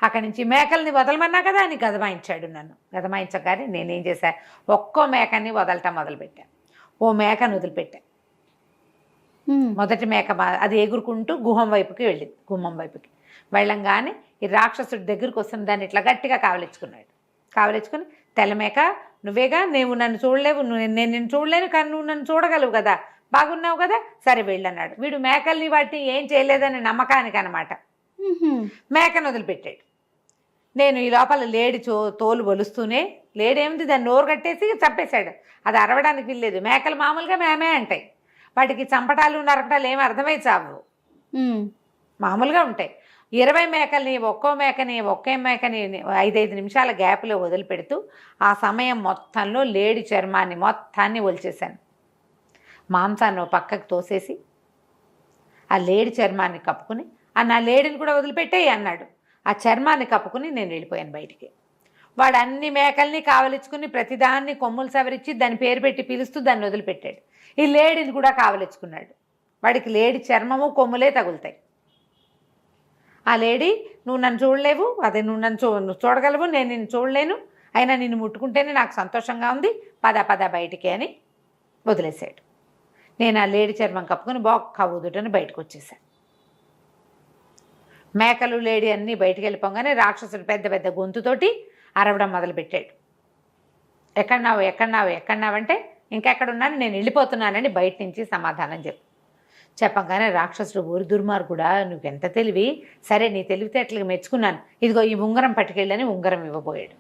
అక్కడి నుంచి మేకల్ని వదలమన్నా కదా అని గదమాయించాడు నన్ను. గదమాయించగానే నేనేం చేశాను, ఒక్కో మేకని వదలటం మొదలుపెట్టాను. ఓ మేకను వదిలిపెట్టాను. మొదటి మేక అది ఎగురుకుంటూ గుహం వైపుకి వెళ్ళింది. గుమ్మం వైపుకి వెళ్ళంగానే ఈ రాక్షసుడి దగ్గరికి వస్తున్న దాన్ని ఇట్లా గట్టిగా కావలించుకున్నాడు. కావలించుకుని, తెల్లమేక నువ్వేగా, నువ్వు నన్ను చూడలేవు, నేను నిన్ను చూడలేను, కానీ నువ్వు నన్ను చూడగలవు కదా, బాగున్నావు కదా, సరే వెళ్ళన్నాడు. వీడు మేకల్ని వాటిని ఏం చేయలేదని నమ్మకానికి అనమాట మేకను వదిలిపెట్టాడు. నేను ఈ లోపల లేడి తోలు ఒలుస్తూనే, లేడేమిటి దాన్ని నోరు కట్టేసి చంపేశాడు. అది అరవడానికి వీల్లేదు. మేకలు మామూలుగా మేమే అంటాయి, వాటికి చంపటాలు నరకటాలు ఏమి అర్థమై చావు, మామూలుగా ఉంటాయి. 20 మేకల్ని ఒక్కో మేకని 5-5 నిమిషాల గ్యాప్లో వదిలిపెడుతూ ఆ సమయం మొత్తంలో లేడి చర్మాన్ని మొత్తాన్ని ఒలిచేశాను. మాంసాన్ని పక్కకు తోసేసి ఆ లేడి చర్మాన్ని కప్పుకుని, నా లేడిని కూడా వదిలిపెట్టేయి అన్నాడు. ఆ చర్మాన్ని కప్పుకుని నేను వెళ్ళిపోయాను బయటికి. వాడు అన్ని మేకల్ని కావలించుకుని ప్రతిదాన్ని కొమ్ములు సవరించి దాని పేరు పెట్టి పిలుస్తూ దాన్ని వదిలిపెట్టాడు. ఈ లేడిని కూడా కావలించుకున్నాడు. వాడికి లేడి చర్మము కొమ్ములే తగులుతాయి. ఆ లేడీ, నువ్వు నన్ను చూడలేవు, అదే నువ్వు నన్ను చూడగలవు, నేను నిన్ను చూడలేను, అయినా నిన్ను ముట్టుకుంటేనే నాకు సంతోషంగా ఉంది, పద బయటికి అని వదిలేశాడు. నేను ఆ లేడి చర్మం కప్పుకొని బొక్క ఊదుటని బయటకు వచ్చేసాను. మేకలు లేడీ అన్నీ బయటికి వెళ్ళిపోగానే రాక్షసుడు పెద్ద పెద్ద గొంతుతోటి అరవడం మొదలుపెట్టాడు. ఎక్కడున్నావంటే ఇంకెక్కడున్నాను, నేను వెళ్ళిపోతున్నానని బయట నుంచి సమాధానం చెప్పగానే రాక్షసుడు, ఊరి దుర్మార్గుడా, నువ్వెంత తెలివి, సరే నీ తెలివితేటలకు మెచ్చుకున్నాను, ఇదిగో ఈ ఉంగరం పట్టుకెళ్ళని ఉంగరం ఇవ్వబోయాడు.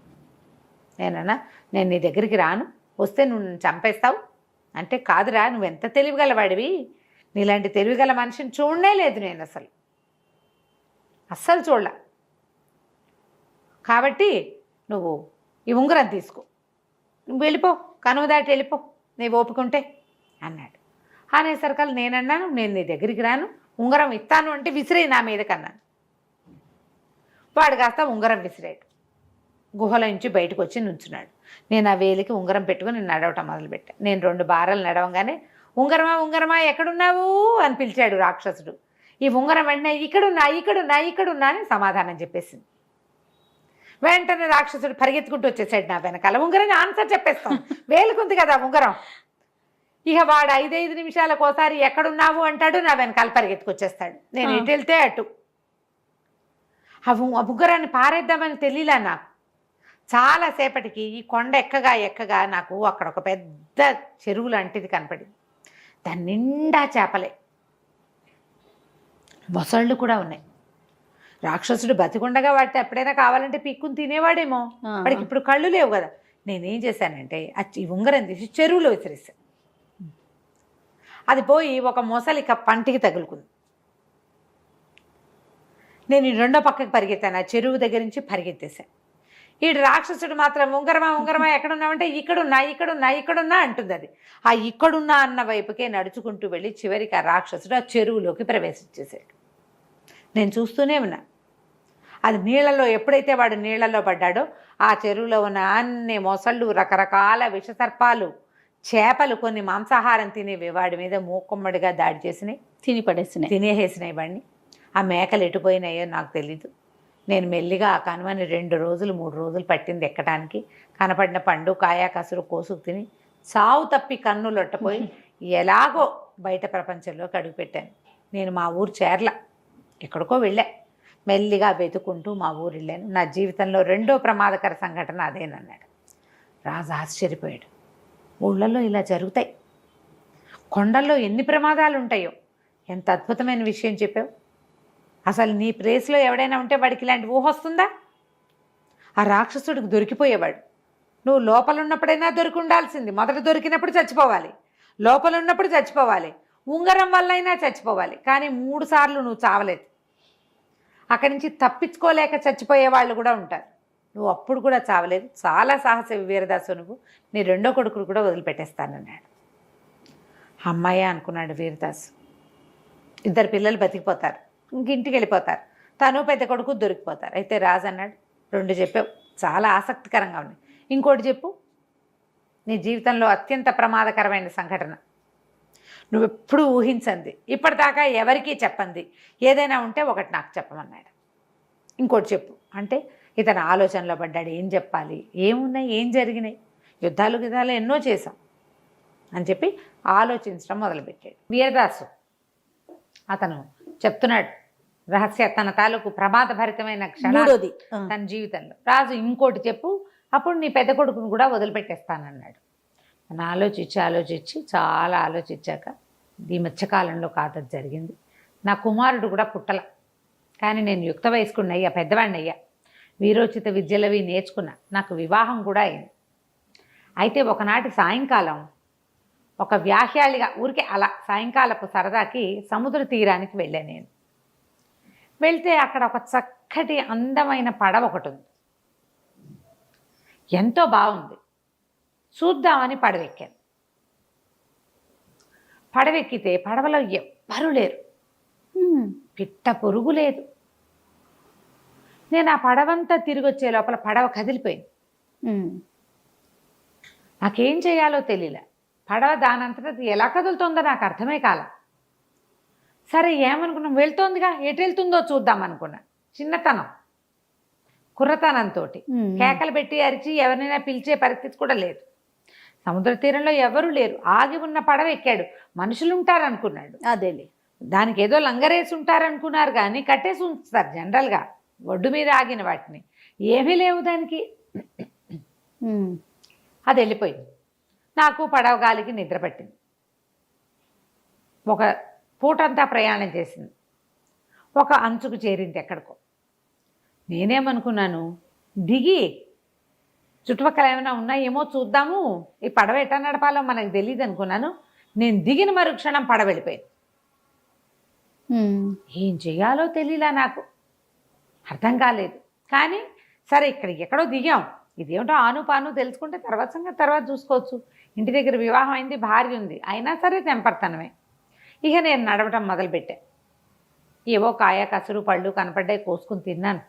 నేనన్నా, నేను నీ దగ్గరికి రాను, వస్తే నువ్వు చంపేస్తావు అంటే, కాదురా, నువ్వెంత తెలివిగలవాడివి, నీలాంటి తెలివిగల మనిషిని చూడనే లేదు నేను, అస్సలు చూడలా, కాబట్టి నువ్వు ఈ ఉంగరం తీసుకో, నువ్వు వెళ్ళిపో, కనుమ దాటి వెళ్ళిపో, నీ ఓపుకుంటే అన్నాడు. అనేసరికల్ నేనన్నాను, నేను నీ దగ్గరికి రాను, ఉంగరం ఇస్తాను అంటే విసిరే నా మీద కన్నాను. వాడు కాస్త ఉంగరం విసిరాడు. గుహలో నుంచి బయటకు వచ్చి నుంచున్నాడు. నేను ఆ వేలికి ఉంగరం పెట్టుకుని నడవటం మొదలుపెట్టాను. నేను 2 బారాలు నడవంగానే, ఉంగరమా ఎక్కడున్నావు అని పిలిచాడు రాక్షసుడు. ఈ ఉంగరం వెంటనే ఇక్కడున్నా అని సమాధానం చెప్పేసింది. వెంటనే రాక్షసుడు పరిగెత్తుకుంటూ వచ్చేసాడు నా వెనకాల. ఉంగరం ఆన్సర్ చెప్పేస్తాం, వేలుకుంది కదా ఉంగరం. ఇక వాడు 5-5 నిమిషాలకు ఒకసారి ఎక్కడున్నావు అంటాడు, నా వెనకాల పరిగెత్తుకొచ్చేస్తాడు. నేను ఎటు వెళ్తే అటు. ఆ ఉంగరాన్ని పారేద్దామని తెలియలా నాకు. చాలాసేపటికి ఈ కొండ ఎక్కగా నాకు అక్కడ ఒక పెద్ద చెరువు లాంటిది కనపడింది. దాని నిండా చేపలే, మొసళ్ళు కూడా ఉన్నాయి. రాక్షసుడు బతికుండగా వాటి ఎప్పుడైనా కావాలంటే పీక్కుని తినేవాడేమో. ఆ. వాడికి ఇప్పుడు కళ్ళు లేవు కదా. నేనేం చేశానంటే ఈ ఉంగరం తీసి చెరువులో విసిరేసాను. అది పోయి ఒక మొసలిక పంటికి తగులుకుంది. నేను ఈ రెండో పక్కకి పరిగెత్తాను, ఆ చెరువు దగ్గర నుంచి పరిగెత్తేసాను. ఈ రాక్షసుడు మాత్రం ఉంగరమా ఉంగరమా ఎక్కడున్నామంటే ఇక్కడున్నా అంటుంది. అది ఆ ఇక్కడున్నా అన్న వైపుకే నడుచుకుంటూ వెళ్ళి చివరికి ఆ రాక్షసుడు ఆ చెరువులోకి ప్రవేశించేసాడు. నేను చూస్తూనే ఉన్నా. అది నీళ్ళలో ఎప్పుడైతే వాడు నీళ్ళలో పడ్డాడో ఆ చెరువులో ఉన్న అన్ని మొసళ్ళు, రకరకాల విషసర్పాలు, చేపలు, కొన్ని మాంసాహారం తినేవి వాడి మీద మూకుమ్మడిగా దాడి చేసినాయి, తినేసేసినాయి వాడిని. ఆ మేకలు ఎటుపోయినాయో నాకు తెలీదు. నేను మెల్లిగా ఆ కనుమని 2 రోజులు 3 రోజులు పట్టింది ఎక్కడానికి. కనపడిన పండు కాయ కసురు కోసుకు తిని సావు తప్పి కన్నులొట్టపోయి ఎలాగో బయట ప్రపంచంలోకి అడుగుపెట్టాను. నేను మా ఊరు చేర్ల ఎక్కడికో వెళ్ళా. మెల్లిగా వెతుకుంటూ మా ఊరు వెళ్ళాను. నా జీవితంలో 2వ ప్రమాదకర సంఘటన అదేనన్నాడు. రాజు ఆశ్చర్యపోయాడు. ఊళ్ళల్లో ఇలా జరుగుతాయి, కొండల్లో ఎన్ని ప్రమాదాలు ఉంటాయో. ఎంత అద్భుతమైన విషయం చెప్పావు. అసలు నీ ప్లేస్లో ఎవడైనా ఉంటే వాడికి ఇలాంటి ఊహ వస్తుందా? ఆ రాక్షసుడికి దొరికిపోయేవాడు. నువ్వు లోపల ఉన్నప్పుడైనా దొరికి ఉండాల్సింది. మొదట దొరికినప్పుడు చచ్చిపోవాలి, లోపల ఉన్నప్పుడు చచ్చిపోవాలి, ఉంగరం వల్లైనా చచ్చిపోవాలి. కానీ 3 సార్లు నువ్వు చావలేదు. అక్కడి నుంచి తప్పించుకోలేక చచ్చిపోయే వాళ్ళు కూడా ఉంటారు. నువ్వు అప్పుడు కూడా చావలేదు. చాలా సాహస వీరదాసు నువ్వు. నీ 2వ కొడుకును కూడా వదిలిపెట్టేస్తానన్నాడు. అమ్మాయి అనుకున్నాడు వీరదాసు. 2 పిల్లలు బతికిపోతారు, ఇంటికి వెళ్ళిపోతారు. తను పెద్ద కొడుకు దొరికిపోతారు. అయితే రాజు అన్నాడు, 2 చెప్పావు, చాలా ఆసక్తికరంగా ఉన్నాయి. ఇంకోటి చెప్పు. నీ జీవితంలో అత్యంత ప్రమాదకరమైన సంఘటన, నువ్వెప్పుడూ ఊహించంది, ఇప్పటిదాకా ఎవరికీ చెప్పంది ఏదైనా ఉంటే ఒకటి నాకు చెప్పమన్నాడు. ఇంకోటి చెప్పు అంటే ఇతను ఆలోచనలో పడ్డాడు. ఏం చెప్పాలి, ఏమున్నాయి, ఏం జరిగినాయి, యుద్ధాలు ఎన్నో చేశాం అని చెప్పి ఆలోచించడం మొదలుపెట్టాడు వీరదాసు. అతను చెప్తున్నాడు రహస్య, తన తాలూకు ప్రమాదభరితమైన క్షణాలు తన జీవితంలో. రాజు ఇంకోటి చెప్పు, అప్పుడు నీ పెద్ద కొడుకును కూడా వదిలిపెట్టేస్తానన్నాడు. అని ఆలోచించి చాలా ఆలోచించాక ఈ మధ్యకాలంలో కాదది జరిగింది. నా కుమారుడు కూడా పుట్టల, కానీ నేను యుక్త వయస్కుడిని అయ్యా, పెద్దవాడిని అయ్యా, వీరోచిత విద్యలవి నేర్చుకున్నా, నాకు వివాహం కూడా అయింది. అయితే ఒకనాటి సాయంకాలం ఒక వ్యాహ్యాళిగా ఊరికే అలా సాయంకాలపు సరదాకి సముద్ర తీరానికి వెళ్ళాను నేను. వెళ్తే అక్కడ ఒక చక్కటి అందమైన పడవ ఒకటి ఉంది. ఎంతో బాగుంది. చూద్దామని పడవెక్కాను. పడవెక్కితే పడవలో ఎవ్వరూ లేరు, పిట్ట పొరుగు లేదు. నేను ఆ పడవంతా తిరిగి వచ్చే లోపల పడవ కదిలిపోయింది. నాకేం చేయాలో తెలియలే. పడవ దానంతటా ఎలా కదులుతుందో నాకు అర్థమే కాల. సరే ఏమనుకున్నాం, వెళ్తోందిగా, ఎటు వెళ్తుందో చూద్దాం అనుకున్నా. చిన్నతనం, కుర్రతనంతో కేకలు పెట్టి అరిచి ఎవరినైనా పిలిచే పరిస్థితి కూడా లేదు. సముద్ర తీరంలో ఎవరూ లేరు. ఆగి ఉన్న పడవ ఎక్కాడు. మనుషులు ఉంటారనుకున్నాడు. అదేలే, దానికి ఏదో లంగరేసి ఉంటారనుకున్నారు, కానీ కట్టేసి ఉంచుతారు జనరల్గా ఒడ్డు మీద ఆగిన వాటిని. ఏమీ లేవు దానికి. అది వెళ్ళిపోయింది. నాకు పడవ గాలికి నిద్ర పట్టింది. ఒక పూటంతా ప్రయాణం చేసింది. ఒక అంచుకు చేరింది ఎక్కడికో. నేనేమనుకున్నాను, దిగి చుట్టుపక్కల ఏమైనా ఉన్నాయేమో చూద్దాము, ఈ పడవ ఎట్లా నడపాలో మనకు తెలియదు అనుకున్నాను. నేను దిగిన మరుక్షణం పడవ వెళ్ళిపోయింది. ఏం చెయ్యాలో తెలియలా, నాకు అర్థం కాలేదు. కానీ సరే ఎక్కడో దిగాం, ఇదేమిటో ఆను పాను తెలుసుకుంటే తర్వాత సంగతి తర్వాత చూసుకోవచ్చు. ఇంటి దగ్గర వివాహం అయింది, భార్య ఉంది, అయినా సరే తెంపర్తనమే. ఇక నేను నడవటం మొదలుపెట్టా. ఏవో కాయ కసురు పళ్ళు కనపడ్డాయి, కోసుకుని తిన్నాను.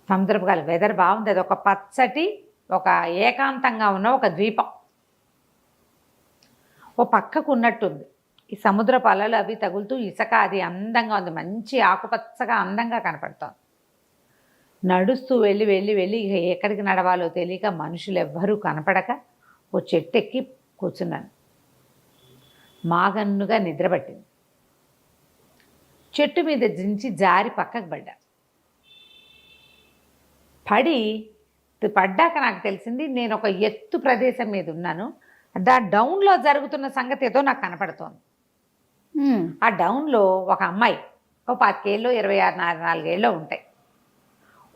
సముద్రపు గాలి, వెదర్ బాగుంది. అది ఒక పచ్చటి, ఒక ఏకాంతంగా ఉన్న ఒక ద్వీపం. ఓ పక్కకు ఉన్నట్టుంది. ఈ సముద్రపు అలలు అవి తగులుతూ ఇసుక అది అందంగా ఉంది, మంచి ఆకుపచ్చగా అందంగా కనపడుతోంది. నడుస్తూ వెళ్ళి ఇక ఎక్కడికి నడవాలో తెలియక, మనుషులు ఎవ్వరూ కనపడక ఓ చెట్టు ఎక్కి కూర్చున్నాను. మాగన్నుగా నిద్రపట్టింది. చెట్టు మీద దించి జారి పక్కకు పడ్డాక నాకు తెలిసింది నేను ఒక ఎత్తు ప్రదేశం మీద ఉన్నాను. డౌన్లో జరుగుతున్న సంగతి ఏదో నాకు కనపడుతోంది. ఆ డౌన్లో ఒక అమ్మాయి ఓ 25 26 4 ఉంటాయి.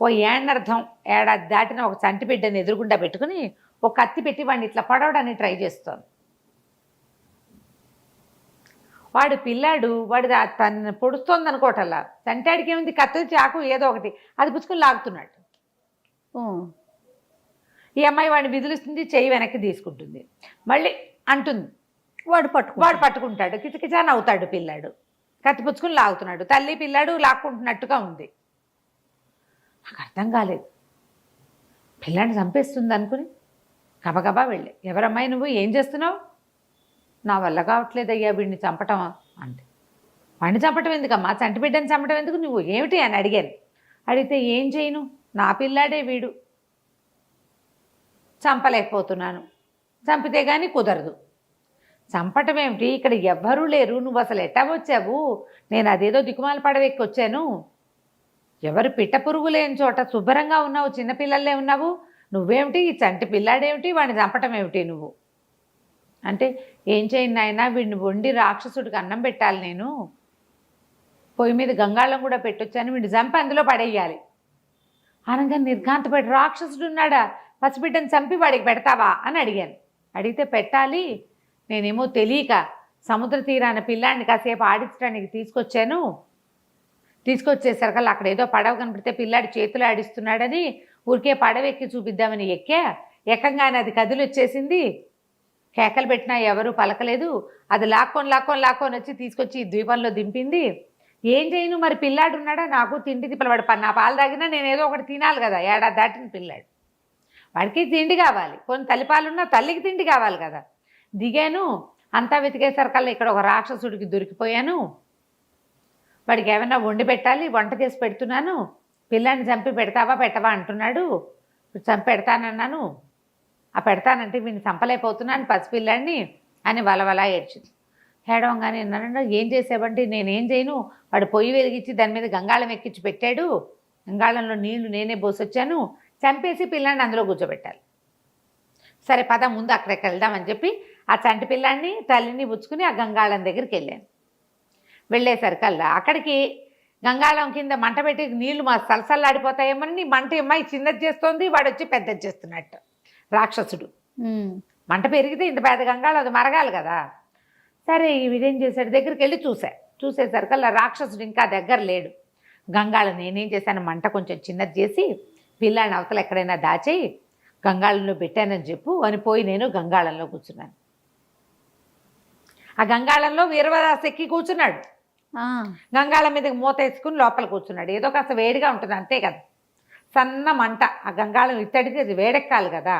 ఓ ఏడనర్థం ఏడాది దాటిన ఒక చంటి బిడ్డని ఎదురుగుండా పెట్టుకుని ఒక కత్తి పెట్టి వాడిని ఇట్లా పడవడానికి ట్రై చేస్తోంది. వాడు పిల్లాడు తను పొడుస్తోంది అనుకోవటల్లా, చంటాడికి ఏముంది, కత్తి చాకు ఏదో ఒకటి అది పుచ్చుకొని లాగుతున్నాడు. ఈ అమ్మాయి వాడిని విదిలిస్తుంది, చెయ్యి వెనక్కి తీసుకుంటుంది, మళ్ళీ అంటుంది, వాడు పట్టుకుంటాడు, కిచకిచా నవ్వుతాడు పిల్లాడు, కత్తి పుచ్చుకుని లాగుతున్నాడు, తల్లి పిల్లాడు లాక్కుంటున్నట్టుగా ఉంది. నాకు అర్థం కాలేదు, పిల్లాడిని చంపేస్తుంది అనుకుని గబగబా వెళ్ళి, ఎవరమ్మాయి నువ్వు, ఏం చేస్తున్నావు? నా వల్ల కావట్లేదయ్యా వీడిని చంపటం అంటే. వాడిని చంపటం ఎందుకమ్మా, చంటి బిడ్డని చంపటం ఎందుకు, నువ్వు ఏమిటి అని అడిగాను. అడిగితే ఏం చేయను, నా పిల్లాడే వీడు, చంపలేకపోతున్నాను, చంపితే కానీ కుదరదు. చంపటం ఏమిటి, ఇక్కడ ఎవ్వరూ లేరు, నువ్వు అసలు ఎట్టా వచ్చావు, నేను అదేదో దిక్కుమాల పడవెక్కి వచ్చాను, ఎవరు పిట్ట పురుగు లేని చోట శుభ్రంగా ఉన్నావు, చిన్నపిల్లలే ఉన్నావు, నువ్వేమిటి ఈ చంటి పిల్లాడేమిటి, వాడిని చంపటం ఏమిటి నువ్వు అంటే, ఏం చేయను నాయనా, వీడిని వండి రాక్షసుడికి అన్నం పెట్టాలి, నేను పొయ్యి మీద గంగాళం కూడా పెట్టొచ్చాను, వీడిని చంపి అందులో పడేయాలి అనగా నిర్ఘాంతపడి, రాక్షసుడు ఉన్నాడా, పసిబిడ్డని చంపి వాడికి పెడతావా అని అడిగాను. అడిగితే పెట్టాలి, నేనేమో తెలియక సముద్ర తీరాన పిల్లాడిని కాసేపు ఆడించడానికి తీసుకొచ్చేసరికల్లా అక్కడ ఏదో పడవ కనపడితే పిల్లాడి చేతులు ఆడిస్తున్నాడని ఊరికే పడవెక్కి చూపిద్దామని ఎక్కంగానే అది కదిలి వచ్చేసింది, కేకలు పెట్టినా ఎవరూ పలకలేదు, అది లాక్కొని వచ్చి తీసుకొచ్చి ఈ ద్వీపంలో దింపింది. ఏం చేయను మరి, పిల్లాడు ఉన్నాడా, నాకు తిండి తిప్పలవాడు, నా పాలు తాగినా నేను ఏదో ఒకటి తినాలి కదా, ఏడాది దాటిన పిల్లాడు, వాడికి తిండి కావాలి, కొన్ని తల్లిపాలున్నా తల్లికి తిండి కావాలి కదా. దిగాను, అంతా వెతికేసరికల్లా ఇక్కడ ఒక రాక్షసుడికి దొరికిపోయాను, వాడికి ఏమైనా వండి పెట్టాలి, వంట చేసి పెడుతున్నాను, పిల్లాన్ని చంపి పెడతావా పెట్టవా అంటున్నాడు, చంపి పెడతానన్నాను, ఆ పెడతానంటే వీడిని చంపలేకపోతున్నాను పసిపిల్లాడిని అని వలవలా ఏడ్చింది. ఏడవంగానే నన్ను ఏం చేసావంటే, నేనేం చేయను, వాడు పొయ్యి వెలిగించి దాని మీద గంగాళం ఎక్కించి పెట్టాడు, గంగాళంలో నీళ్లు నేనే పోసొచ్చాను, చంపేసి పిల్లాడిని అందులో కూర్చోబెట్టాలి. సరే పద ముందు అక్కడికి వెళ్దామని చెప్పి ఆ చంటి పిల్లాడిని తల్లిని పుచ్చుకుని ఆ గంగాళం దగ్గరికి వెళ్ళాను. వెళ్ళేసరికల్లా అక్కడికి గంగాళం కింద మంట పెట్టి నీళ్లు మా సలసల్లాడిపోతాయేమని మంట అమ్మాయి చిన్నది చేస్తోంది, వాడు వచ్చి పెద్దది చేస్తున్నట్టు రాక్షసుడు. మంట పెరిగితే ఇంత పెద్ద గంగాళం అది మరగాలి కదా. సరే ఇదేం చేశాడు, దగ్గరికి వెళ్ళి చూసేసరికల్లా రాక్షసుడు ఇంకా దగ్గర లేడు. గంగాళం నేనేం చేశాను, మంట కొంచెం చిన్నది చేసి పిల్లాడిని అవతల ఎక్కడైనా దాచేయి గంగాళంలో పెట్టానని చెప్పు అని పోయి నేను గంగాళంలో కూర్చున్నాను. ఆ గంగాళంలో వీరవదాస్ ఎక్కి కూర్చున్నాడు, గంగాళం మీదకి మూత వేసుకుని లోపల కూర్చున్నాడు. ఏదో కాస్త వేడిగా ఉంటుంది అంతే కదా, సన్న మంట, ఆ గంగాళం ఇత్తడికి అది వేడెక్కాలి కదా.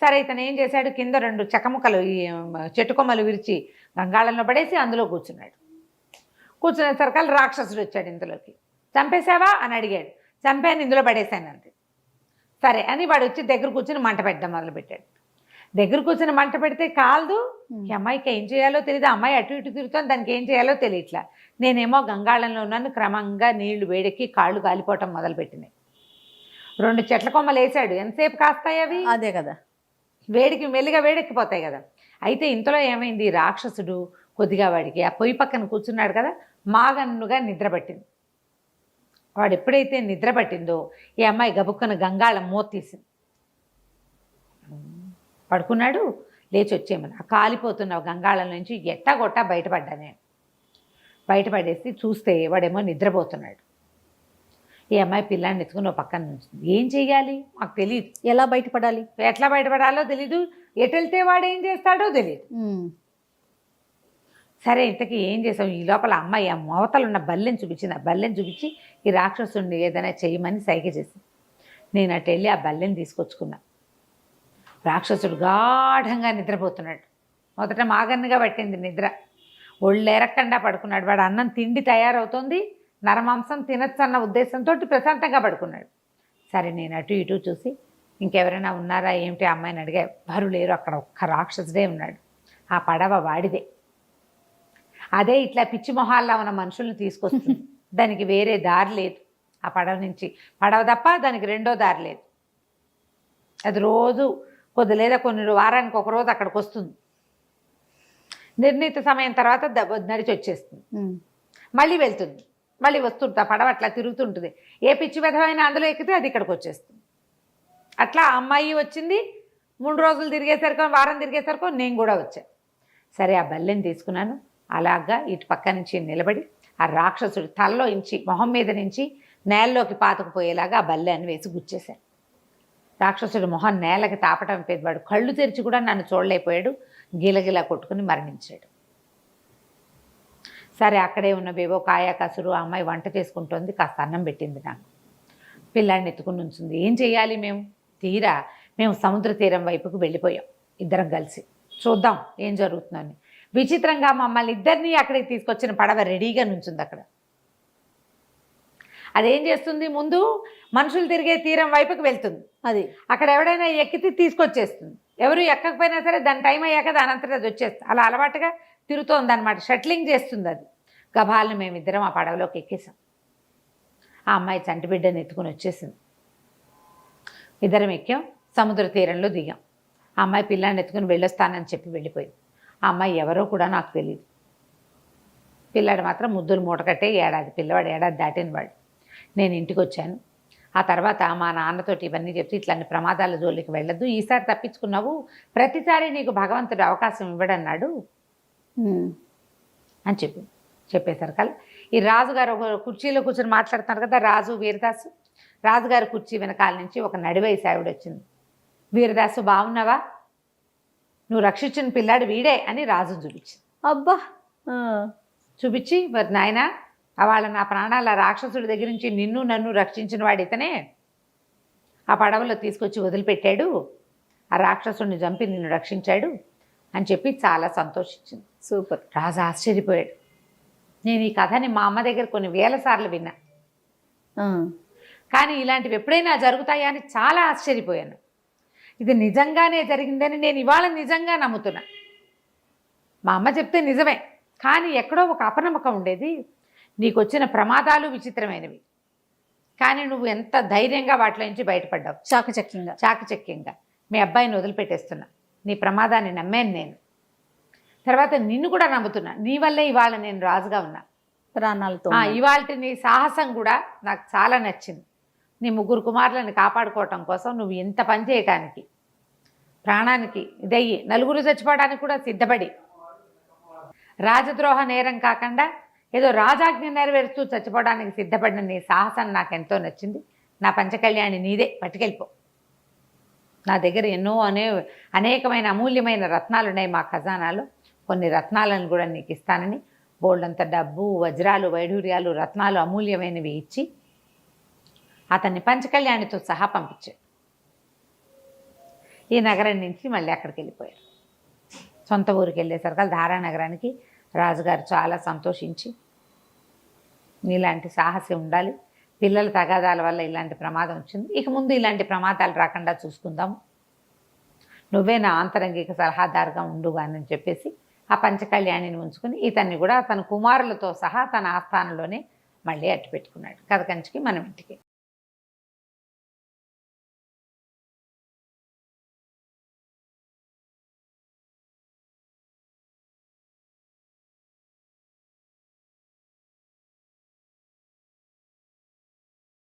సరే ఇతను ఏం చేశాడు, కింద 2 చెక్కముక్కలు ఈ చెట్టు కొమ్మలు విరిచి గంగాళంలో పడేసి అందులో కూర్చున్నాడు. కూర్చునేసరికల్ రాక్షసుడు వచ్చాడు ఇందులోకి. చంపేశావా అని అడిగాడు. చంపాను, ఇందులో పడేశాను అంతే. సరే అని వాడు వచ్చి దగ్గర కూర్చుని మంట పెట్టడం మొదలుపెట్టాడు. దగ్గర కూర్చుని మంట పెడితే కాలదు. ఈ అమ్మాయికి ఏం చేయాలో తెలియదు, అమ్మాయి అటు ఇటు తిరుగుతాను, దానికి ఏం చేయాలో తెలియట్లా. నేనేమో గంగాళంలో ఉన్నాను, క్రమంగా నీళ్లు వేడెక్కి కాళ్ళు కాలిపోవటం మొదలుపెట్టినాయి. 2 చెట్ల కొమ్మలు వేసాడు, ఎంతసేపు కాస్తాయి అవి, అదే కదా, వేడికి మెల్లిగా వేడెక్కిపోతాయి కదా. అయితే ఇంతలో ఏమైంది, రాక్షసుడు కొద్దిగా వాడికి ఆ పొయ్యి పక్కన కూర్చున్నాడు కదా, మాగన్నుగా నిద్ర పట్టింది. వాడు ఎప్పుడైతే నిద్ర పట్టిందో ఈ అమ్మాయి గబుక్కన గంగాళం మూత తీసింది. పడుకున్నాడు, లేచి వచ్చేయమని ఆ కాలిపోతున్న గంగాళం నుంచి ఎట్టాగొట్టా బయటపడ్డా నేను. బయటపడేసి చూస్తే వాడేమో నిద్రపోతున్నాడు. ఈ అమ్మాయి పిల్లాన్ని ఎత్తుకుని ఒక పక్కన నుంచింది. ఏం చెయ్యాలి మాకు తెలియదు, ఎలా బయటపడాలి, ఎట్లా బయటపడాలో తెలీదు, ఎటు వెళ్తే వాడు ఏం చేస్తాడో తెలియదు. సరే ఇంతకీ ఏం చేసాం, ఈ లోపల అమ్మాయి ఆ మోతలు ఉన్న బల్లెని చూపించింది. ఆ బల్లెని చూపించి ఈ రాక్షసుడిని ఏదైనా చేయమని సైగ చేసింది. నేను అటు వెళ్ళి ఆ బల్లెని తీసుకొచ్చుకున్నా. రాక్షసుడు గాఢంగా నిద్రపోతున్నాడు. మొదట మాగన్నుగా పట్టింది నిద్ర, ఒళ్ళెరక్కండా పడుకున్నాడు. వాడు అన్నం తిండి తయారవుతుంది, నరమాంసం తినచ్చు అన్న ఉద్దేశంతో ప్రశాంతంగా పడుకున్నాడు. సరే నేను అటు ఇటు చూసి ఇంకెవరైనా ఉన్నారా ఏమిటి అమ్మాయిని అడిగా. ఎవ్వరూ లేరు, అక్కడ ఒక్క రాక్షసుడే ఉన్నాడు. ఆ పడవ వాడిదే, అదే ఇట్లా పిచ్చి మొహాల్లో ఉన్న మనుషుల్ని తీసుకొస్తుంది. దానికి వేరే దారి లేదు, ఆ పడవ నుంచి పడవ తప్ప దానికి రెండో దారి లేదు. అది రోజు లేదా కొన్ని వారానికి ఒక రోజు అక్కడికి వస్తుంది. నిర్ణీత సమయం తర్వాత నడిచి వచ్చేస్తుంది, మళ్ళీ వెళ్తుంది. మళ్ళీ వస్తుంటా పడవ అట్లా తిరుగుతుంటుంది. ఏ పిచ్చి విధమైన అందులో ఎక్కితే అది ఇక్కడికి వచ్చేస్తుంది. అట్లా ఆ అమ్మాయి వచ్చింది. 3 రోజులు తిరిగేసరికి, వారం తిరిగేసరికి నేను కూడా వచ్చాను. సరే ఆ బల్లెని తీసుకున్నాను. అలాగా ఇటు పక్క నుంచి నిలబడి ఆ రాక్షసుడి తలలో ఇంచి మొహం మీద నుంచి నేలలోకి పాతుకుపోయేలాగా ఆ బల్లెని వేసి గుచ్చేశాను. రాక్షసుడి మొహం నేలకి తాపటం పెద్దవాడు కళ్ళు తెరిచి కూడా నన్ను చూడలేకపోయాడు. గిలగిలా కొట్టుకుని మరణించాడు. సరే అక్కడే ఉన్న బేబో కాయ కసురు ఆ అమ్మాయి వంట చేసుకుంటోంది. కాస్త అన్నం పెట్టింది నాకు. పిల్లాడిని ఎత్తుకుని ఉంచుంది. ఏం చెయ్యాలి మేము సముద్ర తీరం వైపుకు వెళ్ళిపోయాం ఇద్దరం కలిసి. చూద్దాం ఏం జరుగుతుందని. విచిత్రంగా మమ్మల్ని ఇద్దరిని అక్కడికి తీసుకొచ్చిన పడవ రెడీగా నుంచుంది అక్కడ. అదేం చేస్తుంది, ముందు మనుషులు తిరిగే తీరం వైపుకి వెళ్తుంది. అది అక్కడ ఎవడైనా ఎక్కితే తీసుకొచ్చేస్తుంది. ఎవరు ఎక్కకపోయినా సరే దాని టైం అయ్యాక దాని అంతటా అది వచ్చేస్తుంది. అలా అలవాటుగా తిరుగుతోంది అనమాట. షట్లింగ్ చేస్తుంది అది. గభాలను మేమిద్దరం ఆ పడవలోకి ఎక్కేసాం. ఆ అమ్మాయి చంటి బిడ్డని ఎత్తుకుని వచ్చేసింది. ఇద్దరం ఎక్కాం. సముద్ర తీరంలో దిగాం. ఆ అమ్మాయి పిల్లాన్ని ఎత్తుకుని వెళ్ళొస్తానని చెప్పి వెళ్ళిపోయింది. ఆ అమ్మాయి ఎవరో కూడా నాకు తెలియదు. పిల్లాడు మాత్రం ముద్దులు మూటకట్టే పిల్లవాడు ఏడాది దాటినవాడు. నేను ఇంటికి వచ్చాను. ఆ తర్వాత మా నాన్నతోటి ఇవన్నీ చెప్తే ఇట్లాంటి ప్రమాదాల జోలికి వెళ్ళొద్దు, ఈసారి తప్పించుకున్నావు, ప్రతిసారి నీకు భగవంతుడు అవకాశం ఇవ్వడన్నాడు అని చెప్పేసరికల్ ఈ రాజుగారు ఒక కుర్చీలో కూర్చొని మాట్లాడుతున్నారు కదా, రాజు వీరదాసు. రాజుగారి కుర్చీ వెనకాల నుంచి ఒక నడివయసు ఆవిడ వచ్చింది. వీరదాసు బాగున్నావా, నువ్వు రక్షించిన పిల్లాడు వీడే అని రాజును చూపించింది. అబ్బా చూపించి, మరి నాయన వాళ్ళ నా ప్రాణాల రాక్షసుడి దగ్గర నుంచి నిన్ను నన్ను రక్షించిన వాడు ఇతనే, ఆ పడవలో తీసుకొచ్చి వదిలిపెట్టాడు, ఆ రాక్షసుడిని చంపి నిన్ను రక్షించాడు అని చెప్పి చాలా సంతోషించింది. సూపర్. రాజు ఆశ్చర్యపోయాడు. నేను ఈ కథని మా అమ్మ దగ్గర కొన్ని వేల సార్లు విన్నా, కానీ ఇలాంటివి ఎప్పుడైనా జరుగుతాయా అని చాలా ఆశ్చర్యపోయాను. ఇది నిజంగానే జరిగిందని నేను ఇవాళ నిజంగా నమ్ముతున్నా. మా అమ్మ చెప్తే నిజమే, కానీ ఎక్కడో ఒక అపనమ్మకం ఉండేది. నీకు వచ్చిన ప్రమాదాలు విచిత్రమైనవి, కానీ నువ్వు ఎంత ధైర్యంగా వాటిలో నుంచి బయటపడ్డావు. చాకచక్యంగా మీ అబ్బాయిని వదిలిపెట్టేస్తున్నా. నీ ప్రమాదాన్ని నమ్మాను నేను. తర్వాత నిన్ను కూడా నమ్ముతున్నా. నీ వల్లే ఇవాళ నేను రాజుగా ఉన్నా. ప్రాణాలతో ఇవాళ నీ సాహసం కూడా నాకు చాలా నచ్చింది. నీ 3 కుమారులను కాపాడుకోవటం కోసం నువ్వు ఇంత పని చేయటానికి, ప్రాణానికి ఇదయ్యి నలుగురు చచ్చిపోవడానికి కూడా సిద్ధపడి, రాజద్రోహ నేరం కాకుండా ఏదో రాజాజ్ఞ నెరవేరుస్తూ చచ్చిపోవడానికి సిద్ధపడిన నీ సాహసం నాకెంతో నచ్చింది. నా పంచకళ్యాణి నీదే, పట్టుకెళ్ళిపో. నా దగ్గర ఎన్నో అనేకమైన అమూల్యమైన రత్నాలు ఉన్నాయి మా ఖజానాలో. కొన్ని రత్నాలను కూడా నీకు ఇస్తానని బోల్డంత డబ్బు, వజ్రాలు, వైఢూర్యాలు, రత్నాలు అమూల్యమైనవి ఇచ్చి అతన్ని పంచకళ్యాణితో సహా పంపించాడు. ఈ నగరం నుంచి మళ్ళీ అక్కడికి వెళ్ళిపోయారు. సొంత ఊరికి వెళ్ళేసరికి ధారానగరానికి రాజుగారు చాలా సంతోషించి, నీలాంటి సాహసం ఉండాలి, పిల్లల తగాదాల వల్ల ఇలాంటి ప్రమాదం వచ్చింది, ఇక ముందు ఇలాంటి ప్రమాదాలు రాకుండా చూసుకుందాము, నువ్వే నా ఆంతరంగిక సలహాదారుగా ఉండుగానని చెప్పేసి ఆ పంచకళ్యాణిని ఉంచుకుని ఇతన్ని కూడా తన కుమారులతో సహా తన ఆస్థానంలోనే మళ్ళీ అట్టు పెట్టుకున్నాడు. కథ కంచికి మనం ఇంటికి.